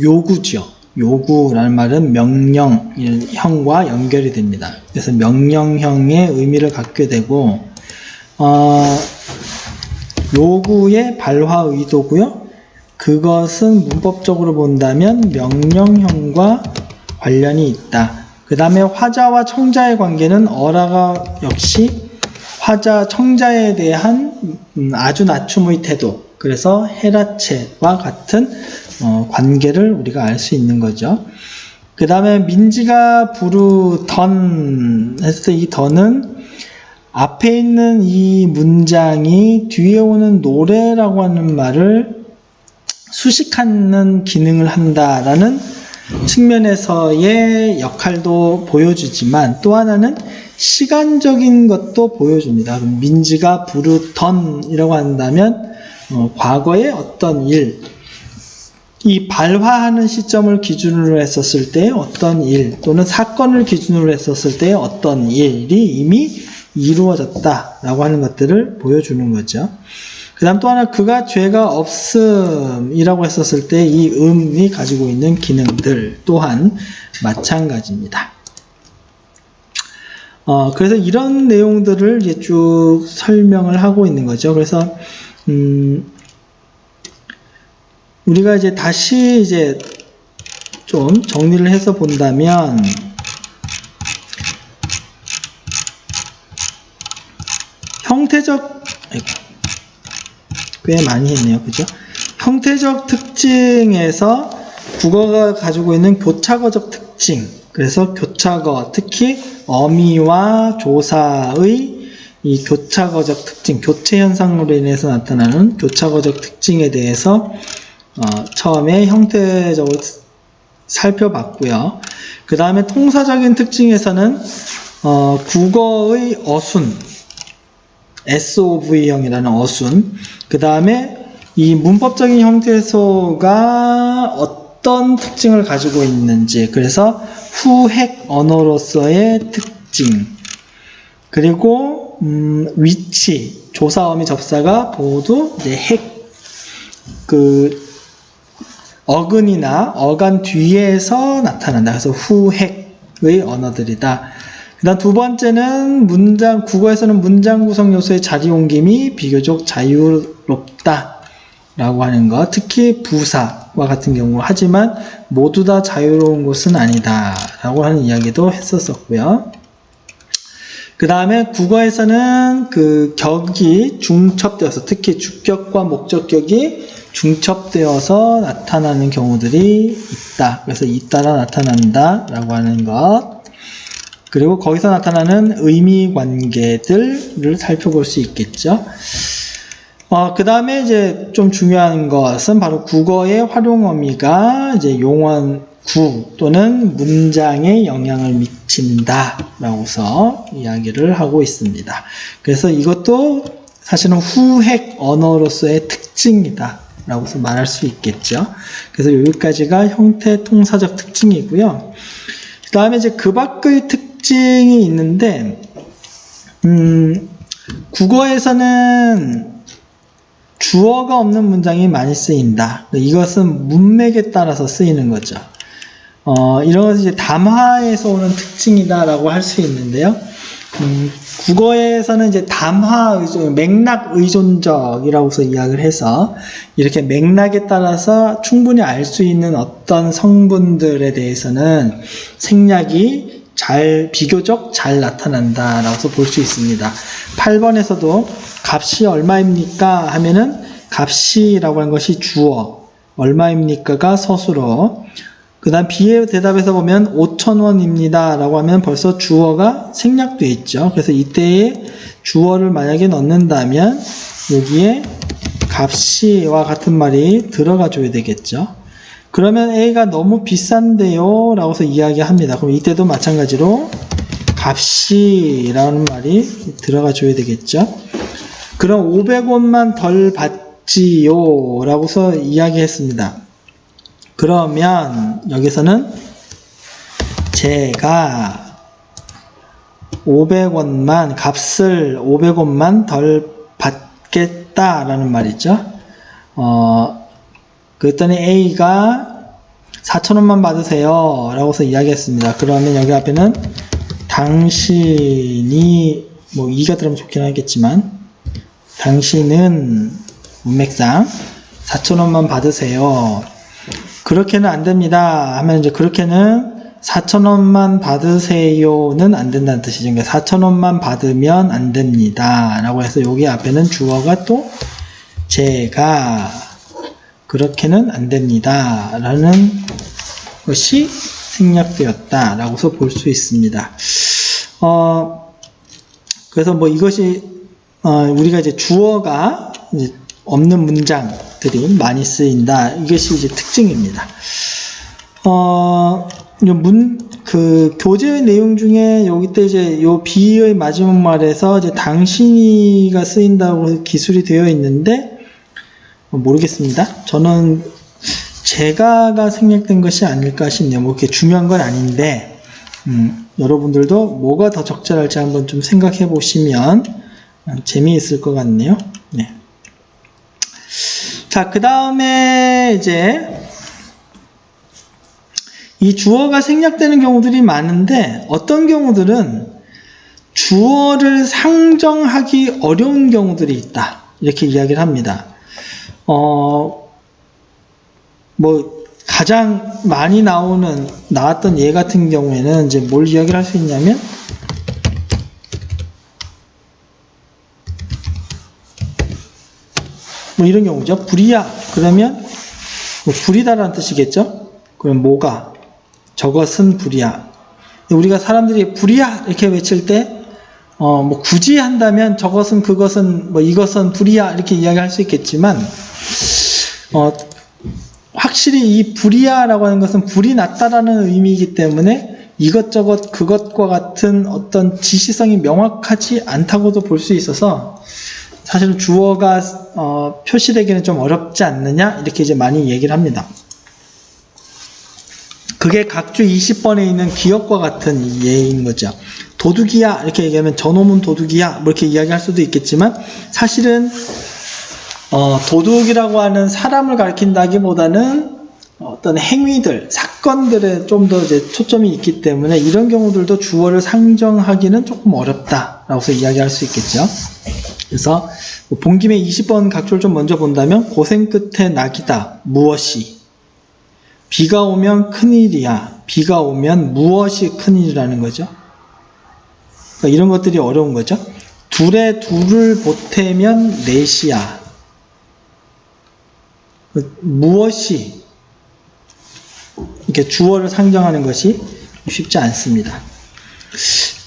요구죠. 요구라는 말은 명령형과 연결이 됩니다. 그래서 명령형의 의미를 갖게 되고 요구의 발화 의도고요. 그것은 문법적으로 본다면 명령형과 관련이 있다. 그 다음에 화자와 청자의 관계는 어라가 역시 화자, 청자에 대한 아주 낮춤의 태도, 그래서 헤라체와 같은 관계를 우리가 알 수 있는 거죠. 그 다음에 민지가 부르던 했을 때 이 던은 앞에 있는 이 문장이 뒤에 오는 노래라고 하는 말을 수식하는 기능을 한다라는 측면에서의 역할도 보여주지만 또 하나는 시간적인 것도 보여줍니다. 민지가 부르던이라고 한다면 과거의 어떤 일, 이 발화하는 시점을 기준으로 했었을 때 어떤 일 또는 사건을 기준으로 했었을 때 어떤 일이 이미 이루어졌다라고 하는 것들을 보여주는 거죠. 그 다음 또 하나, 그가 죄가 없음이라고 했었을 때 이 음이 가지고 있는 기능들 또한 마찬가지입니다. 그래서 이런 내용들을 이제 쭉 설명을 하고 있는 거죠. 그래서, 우리가 이제 다시 이제 좀 정리를 해서 본다면, 형태적, 꽤 많이 했네요. 그죠? 형태적 특징에서 국어가 가지고 있는 교차어적 특징. 그래서 교차어, 특히 어미와 조사의 이 교차어적 특징, 교체 현상으로 인해서 나타나는 교차어적 특징에 대해서 처음에 형태적으로 살펴봤고요. 그 다음에 통사적인 특징에서는 국어의 어순, SOV형이라는 어순, 그 다음에 이 문법적인 형태소가 어떤 특징을 가지고 있는지, 그래서 후획 언어로서의 특징, 그리고 위치, 조사, 어미, 접사가 모두 이제 어근이나 어간 뒤에서 나타난다. 그래서 후획의 언어들이다. 그 다음 두 번째는 국어에서는 문장 구성 요소의 자리 옮김이 비교적 자유롭다 라고 하는 것. 특히 부사와 같은 경우. 하지만 모두 다 자유로운 것은 아니다 라고 하는 이야기도 했었고요. 그 다음에 국어에서는 격이 중첩되어서, 특히 주격과 목적격이 중첩되어서 나타나는 경우들이 있다. 그래서 잇따라 나타난다 라고 하는 것. 그리고 거기서 나타나는 의미 관계들을 살펴볼 수 있겠죠. 그 다음에 이제 좀 중요한 것은 바로 국어의 활용 어미가 이제 용언 구 또는 문장에 영향을 미친다 라고서 이야기를 하고 있습니다. 그래서 이것도 사실은 후획 언어로서의 특징이다 라고서 말할 수 있겠죠. 그래서 여기까지가 형태 통사적 특징이고요. 그 다음에 이제 그 밖의 특징이 있는데, 국어에서는 주어가 없는 문장이 많이 쓰인다. 이것은 문맥에 따라서 쓰이는 거죠. 이런 것은 이제 담화에서 오는 특징이다라고 할 수 있는데요. 국어에서는 이제 담화 의존, 맥락 의존적이라고서 이야기를 해서 이렇게 맥락에 따라서 충분히 알 수 있는 어떤 성분들에 대해서는 생략이 비교적 잘 나타난다라고 볼 수 있습니다. 8번에서도 값이 얼마입니까? 하면은 값이라고 하는 것이 주어, 얼마입니까가 서술어, 그 다음 B의 대답에서 보면 5,000원입니다 라고 하면 벌써 주어가 생략되어 있죠. 그래서 이때에 주어를 만약에 넣는다면 여기에 값이와 같은 말이 들어가 줘야 되겠죠. 그러면 A가 너무 비싼데요 라고서 이야기합니다. 그럼 이때도 마찬가지로 값이 라는 말이 들어가 줘야 되겠죠. 그럼 500원만 덜 받지요 라고서 이야기했습니다. 그러면 여기서는 제가 500원만, 값을 500원만 덜 받겠다라는 말이죠. 그랬더니 A가 4,000원만 받으세요 라고서 이야기했습니다. 그러면 여기 앞에는 당신이, 2가 들어가면 좋긴 하겠지만, 당신은 문맥상 4,000원만 받으세요. 그렇게는 안 됩니다 하면 이제 그렇게는 4,000원만 받으세요는 안 된다는 뜻이죠. 그러니까 4,000원만 받으면 안 됩니다 라고 해서 여기 앞에는 주어가 또 제가 그렇게는 안 됩니다 라는 것이 생략되었다 라고서 볼 수 있습니다. 그래서 이것이 우리가 이제 주어가 이제 없는 문장들이 많이 쓰인다. 이것이 이제 특징입니다. 교재의 내용 중에 여기 때 이제 요 B의 마지막 말에서 이제 당신이가 쓰인다고 기술이 되어 있는데, 모르겠습니다. 저는 제가가 생략된 것이 아닐까 싶네요. 그렇게 중요한 건 아닌데, 여러분들도 뭐가 더 적절할지 한번 좀 생각해 보시면 재미있을 것 같네요. 네. 자, 그 다음에 이제 이 주어가 생략되는 경우들이 많은데 어떤 경우들은 주어를 상정하기 어려운 경우들이 있다. 이렇게 이야기를 합니다. 가장 많이 나왔던 예 같은 경우에는 이제 뭘 이야기를 할 수 있냐면, 이런 경우죠. 불이야. 그러면 불이다라는 뜻이겠죠? 그럼 뭐가? 저것은 불이야. 우리가 사람들이 불이야 이렇게 외칠 때 굳이 한다면 저것은 그것은 이것은 불이야 이렇게 이야기할 수 있겠지만 확실히 이 불이야라고 하는 것은 불이 났다라는 의미이기 때문에 이것저것 그것과 같은 어떤 지시성이 명확하지 않다고도 볼 수 있어서 사실은 주어가 표시되기는 좀 어렵지 않느냐 이렇게 이제 많이 얘기를 합니다. 그게 각주 20번에 있는 기억과 같은 예인 거죠. 도둑이야 이렇게 얘기하면 저놈은 도둑이야 이렇게 이야기할 수도 있겠지만 사실은 도둑이라고 하는 사람을 가리킨다기보다는 어떤 행위들, 사건들에 좀 더 이제 초점이 있기 때문에 이런 경우들도 주어를 상정하기는 조금 어렵다라고 이야기할 수 있겠죠. 그래서 본 김에 20번 각주를 좀 먼저 본다면 고생 끝에 낙이다. 무엇이? 비가 오면 큰일이야. 비가 오면 무엇이 큰일이라는 거죠. 그러니까 이런 것들이 어려운 거죠. 둘에 둘을 보태면 넷이야. 무엇이? 이렇게 주어를 상정하는 것이 쉽지 않습니다.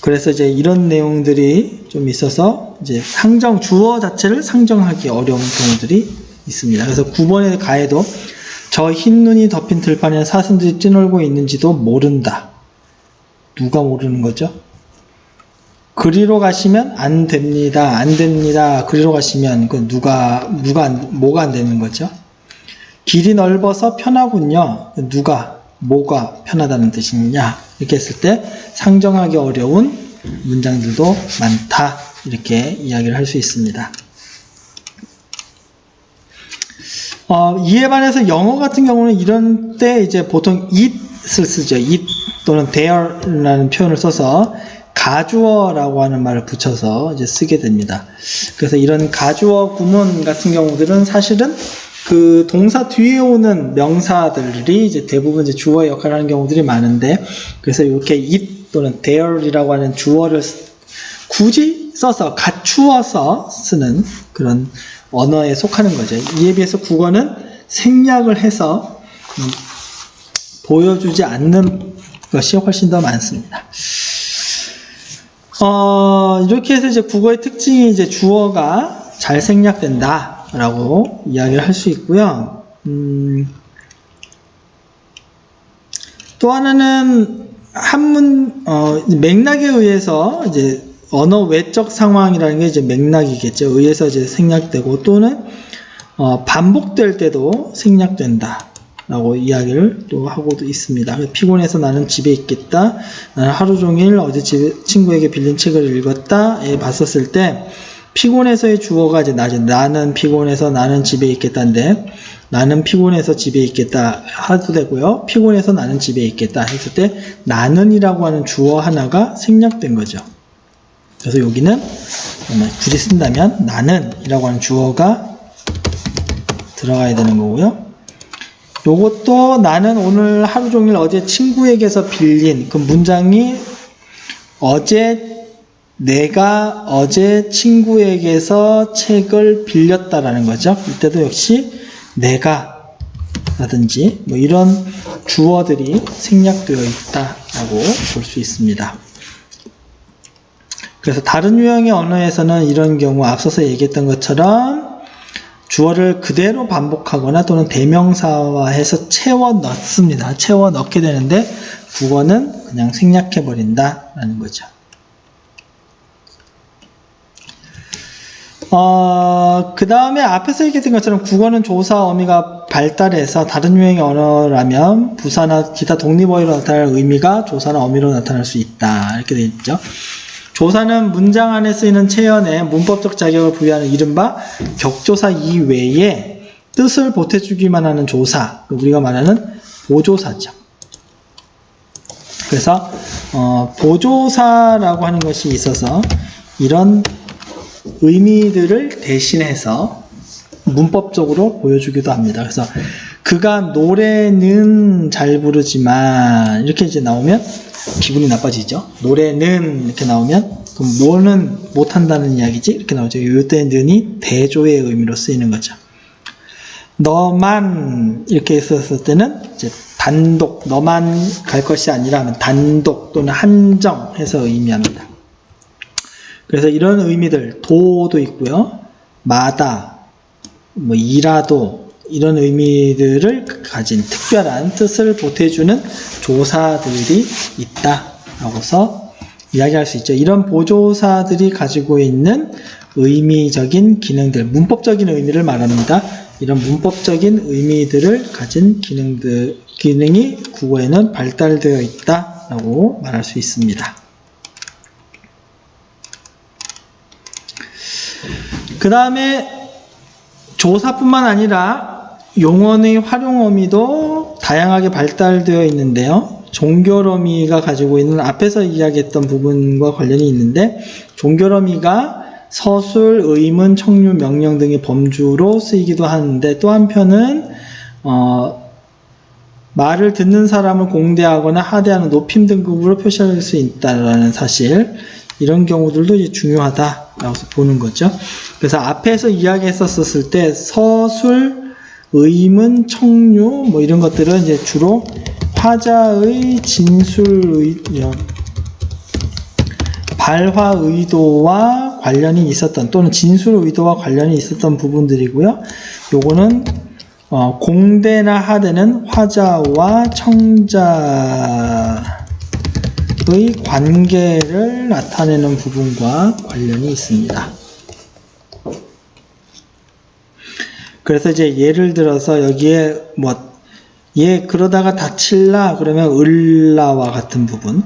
그래서 이제 이런 내용들이 좀 있어서 이제 주어 자체를 상정하기 어려운 경우들이 있습니다. 그래서 9번의 가에도 저 흰 눈이 덮인 들판에 사슴들이 뛰놀고 있는지도 모른다. 누가 모르는 거죠? 그리로 가시면 안 됩니다. 안 됩니다. 그리로 가시면 뭐가 안 되는 거죠? 길이 넓어서 편하군요. 뭐가 편하다는 뜻이냐? 이렇게 했을 때 상정하기 어려운 문장들도 많다. 이렇게 이야기를 할 수 있습니다. 이에 반해서 영어 같은 경우는 이런 때 이제 보통 it을 쓰죠. it 또는 there라는 표현을 써서 가주어라고 하는 말을 붙여서 이제 쓰게 됩니다. 그래서 이런 가주어 구문 같은 경우들은 사실은 그 동사 뒤에 오는 명사들이 이제 대부분 이제 주어의 역할을 하는 경우들이 많은데, 그래서 이렇게 it 또는 there이라고 하는 주어를 굳이 써서 갖추어서 쓰는 그런 언어에 속하는 거죠. 이에 비해서 국어는 생략을 해서 보여주지 않는 것이 훨씬 더 많습니다. 이렇게 해서 이제 국어의 특징이 이제 주어가 잘 생략된다 라고 이야기를 할 수 있고요. 또 하나는 맥락에 의해서 이제 언어 외적 상황이라는 게 이제 맥락이겠죠. 의해서 이제 생략되고 또는 반복될 때도 생략된다 라고 이야기를 또 하고도 있습니다. 피곤해서 나는 집에 있겠다. 나는 하루 종일 어제 친구에게 빌린 책을 읽었다에 봤었을 때 피곤해서의 주어가 이제 나는 피곤해서 나는 집에 있겠다인데, 나는 피곤해서 집에 있겠다 해도 되고요. 피곤해서 나는 집에 있겠다 했을 때 나는이라고 하는 주어 하나가 생략된 거죠. 그래서 여기는 굳이 쓴다면 나는이라고 하는 주어가 들어가야 되는 거고요. 요것도 나는 오늘 하루 종일 어제 친구에게서 빌린 그 문장이 내가 어제 친구에게서 책을 빌렸다라는 거죠. 이때도 역시 내가 라든지 이런 주어들이 생략되어 있다라고 볼 수 있습니다. 그래서 다른 유형의 언어에서는 이런 경우 앞서서 얘기했던 것처럼 주어를 그대로 반복하거나 또는 대명사화해서 채워 넣습니다. 채워 넣게 되는데 국어는 그냥 생략해 버린다라는 거죠. 그 다음에 앞에서 얘기했던 것처럼 국어는 조사 어미가 발달해서 다른 유형의 언어라면 부사나 기타 독립어휘로 나타날 의미가 조사나 어미로 나타날 수 있다. 이렇게 되어 있죠. 조사는 문장 안에 쓰이는 체연에 문법적 자격을 부여하는 이른바 격조사 이외에 뜻을 보태주기만 하는 조사, 우리가 말하는 보조사죠. 그래서 보조사라고 하는 것이 있어서 이런 의미들을 대신해서 문법적으로 보여주기도 합니다. 그래서 그가 노래는 잘 부르지만 이렇게 이제 나오면 기분이 나빠지죠. 노래는 이렇게 나오면 그럼 뭐는 못한다는 이야기지? 이렇게 나오죠. 이때 는이 대조의 의미로 쓰이는 거죠. 너만 이렇게 있었을 때는 이제 단독, 너만 갈 것이 아니라 하면 단독 또는 한정해서 의미합니다. 그래서 이런 의미들, 도도 있고요. 마다, 뭐 이라도 이런 의미들을 가진 특별한 뜻을 보태주는 조사들이 있다라고서 이야기할 수 있죠. 이런 보조사들이 가지고 있는 의미적인 기능들, 문법적인 의미를 말합니다. 이런 문법적인 의미들을 가진 기능이 국어에는 발달되어 있다라고 말할 수 있습니다. 그 다음에 조사뿐만 아니라 용언의 활용 어미도 다양하게 발달되어 있는데요. 종결어미가 가지고 있는 앞에서 이야기했던 부분과 관련이 있는데, 종결어미가 서술, 의문, 청류, 명령 등의 범주로 쓰이기도 하는데, 또 한편은 말을 듣는 사람을 공대하거나 하대하는 높임 등급으로 표시할 수 있다는 사실, 이런 경우들도 이제 중요하다라고 보는 거죠. 그래서 앞에서 이야기했었을 때 서술, 의문, 청류 뭐 이런 것들은 이제 주로 화자의 발화 의도와 관련이 있었던, 또는 진술 의도와 관련이 있었던 부분들이고요. 요거는 공대나 하대는 화자와 청자의 관계를 나타내는 부분과 관련이 있습니다. 그래서 이제 예를 들어서 여기에 얘 그러다가 다칠라 그러면 을라와 같은 부분,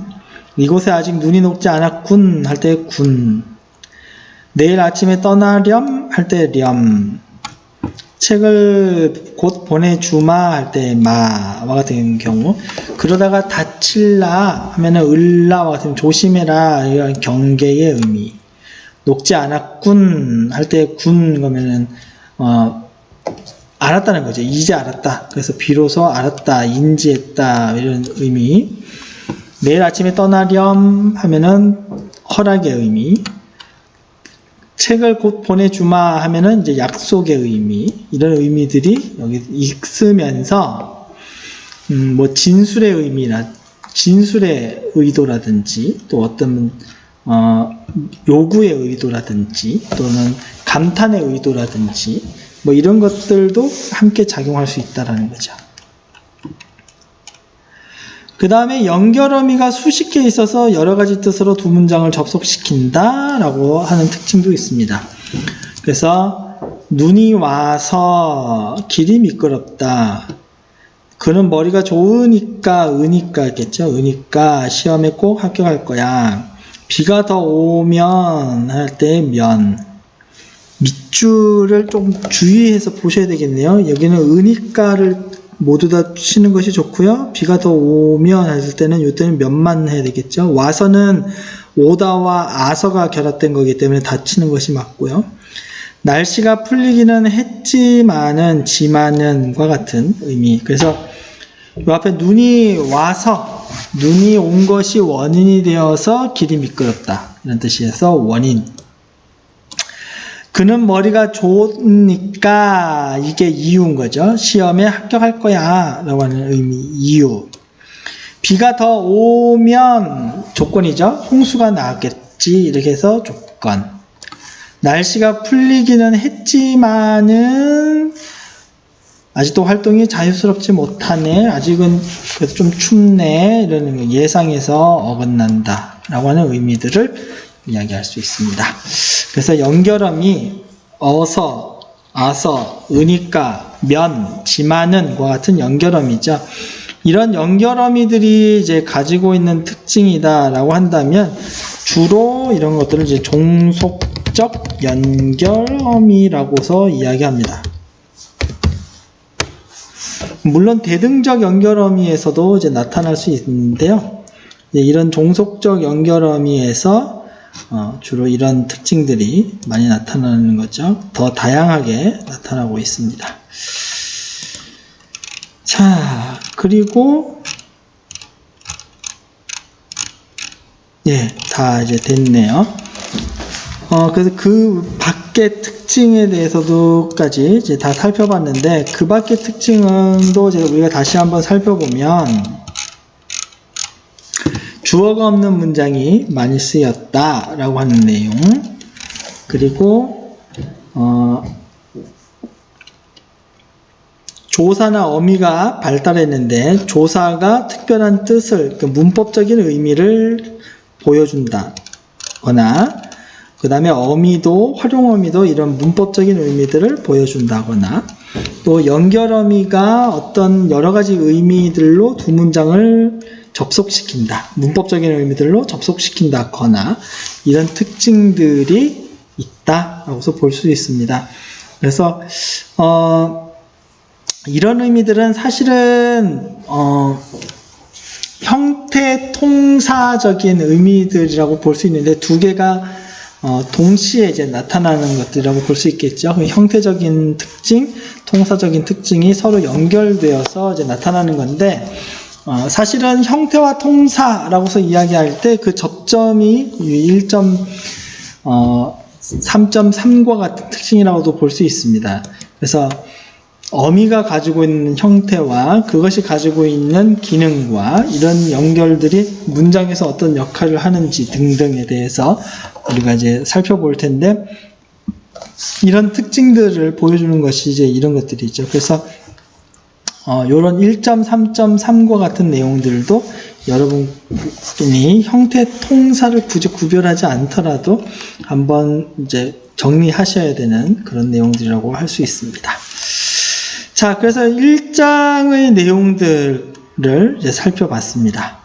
이곳에 아직 눈이 녹지 않았군 할 때 군, 내일 아침에 떠나렴 할 때 렴, 책을 곧 보내주마 할 때 마와 같은 경우, 그러다가 다칠라 하면은 을라와 같은 조심해라 이런 경계의 의미, 녹지 않았군 할 때 군 그러면은 알았다는 거죠. 이제 알았다. 그래서 비로소 알았다, 인지했다 이런 의미. 내일 아침에 떠나렴 하면은 허락의 의미. 책을 곧 보내주마 하면은 이제 약속의 의미. 이런 의미들이 여기 있으면서 뭐 진술의 의미나 진술의 의도라든지, 또 어떤 요구의 의도라든지, 또는 감탄의 의도라든지 뭐 이런 것들도 함께 작용할 수 있다라는 거죠. 그 다음에 연결어미가 수십 개 있어서 여러 가지 뜻으로 두 문장을 접속시킨다 라고 하는 특징도 있습니다. 그래서 눈이 와서 길이 미끄럽다. 그는 머리가 좋으니까 은이까겠죠. 은이까 시험에 꼭 합격할 거야. 비가 더 오면 할 때 면. 밑줄을 좀 주의해서 보셔야 되겠네요. 여기는 은이가를 모두 다 치는 것이 좋고요. 비가 더 오면 했을 때는 이때는 면만 해야 되겠죠. 와서는 오다와 아서가 결합된 거기 때문에 다 치는 것이 맞고요. 날씨가 풀리기는 했지만은 지만은과 같은 의미. 그래서 이 앞에 눈이 와서, 눈이 온 것이 원인이 되어서 길이 미끄럽다 이런 뜻이어서 원인. 그는 머리가 좋으니까 이게 이유인 거죠. 시험에 합격할 거야 라고 하는 의미, 이유. 비가 더 오면 조건이죠. 홍수가 나겠지 이렇게 해서 조건. 날씨가 풀리기는 했지만은 아직도 활동이 자유스럽지 못하네, 아직은 그래도 좀 춥네 이러는 거, 예상에서 어긋난다 라고 하는 의미들을 이야기할 수 있습니다. 그래서 연결어미 어서, 아서, 으니까, 면, 지만은과 같은 연결어미죠. 이런 연결어미들이 이제 가지고 있는 특징이다라고 한다면 주로 이런 것들을 이제 종속적 연결어미라고서 이야기합니다. 물론 대등적 연결어미에서도 이제 나타날 수 있는데요. 이런 종속적 연결어미에서 주로 이런 특징들이 많이 나타나는 거죠. 더 다양하게 나타나고 있습니다. 자, 그리고 다 이제 됐네요. 그래서 그 밖의 특징에 대해서도까지 이제 다 살펴봤는데, 그 밖의 특징은 또 이제 우리가 다시 한번 살펴보면, 주어가 없는 문장이 많이 쓰였다라고 하는 내용, 그리고 조사나 어미가 발달했는데 조사가 특별한 뜻을, 문법적인 의미를 보여준다거나, 그 다음에 어미도, 활용어미도 이런 문법적인 의미들을 보여준다거나, 또 연결어미가 어떤 여러가지 의미들로 두 문장을 접속시킨다, 문법적인 의미들로 접속시킨다거나, 이런 특징들이 있다라고서 볼 수 있습니다. 그래서 이런 의미들은 사실은 형태 통사적인 의미들이라고 볼 수 있는데, 두 개가 동시에 이제 나타나는 것들이라고 볼 수 있겠죠. 형태적인 특징, 통사적인 특징이 서로 연결되어서 이제 나타나는 건데, 사실은 형태와 통사라고서 이야기할 때 그 접점이 3.3과 같은 특징이라고도 볼 수 있습니다. 그래서 어미가 가지고 있는 형태와 그것이 가지고 있는 기능과 이런 연결들이 문장에서 어떤 역할을 하는지 등등에 대해서 우리가 이제 살펴볼 텐데, 이런 특징들을 보여주는 것이 이제 이런 것들이죠. 그래서 이런 1.3.3과 같은 내용들도 여러분이 형태 통사를 굳이 구별하지 않더라도 한번 이제 정리하셔야 되는 그런 내용들이라고 할 수 있습니다. 자, 그래서 1장의 내용들을 이제 살펴봤습니다.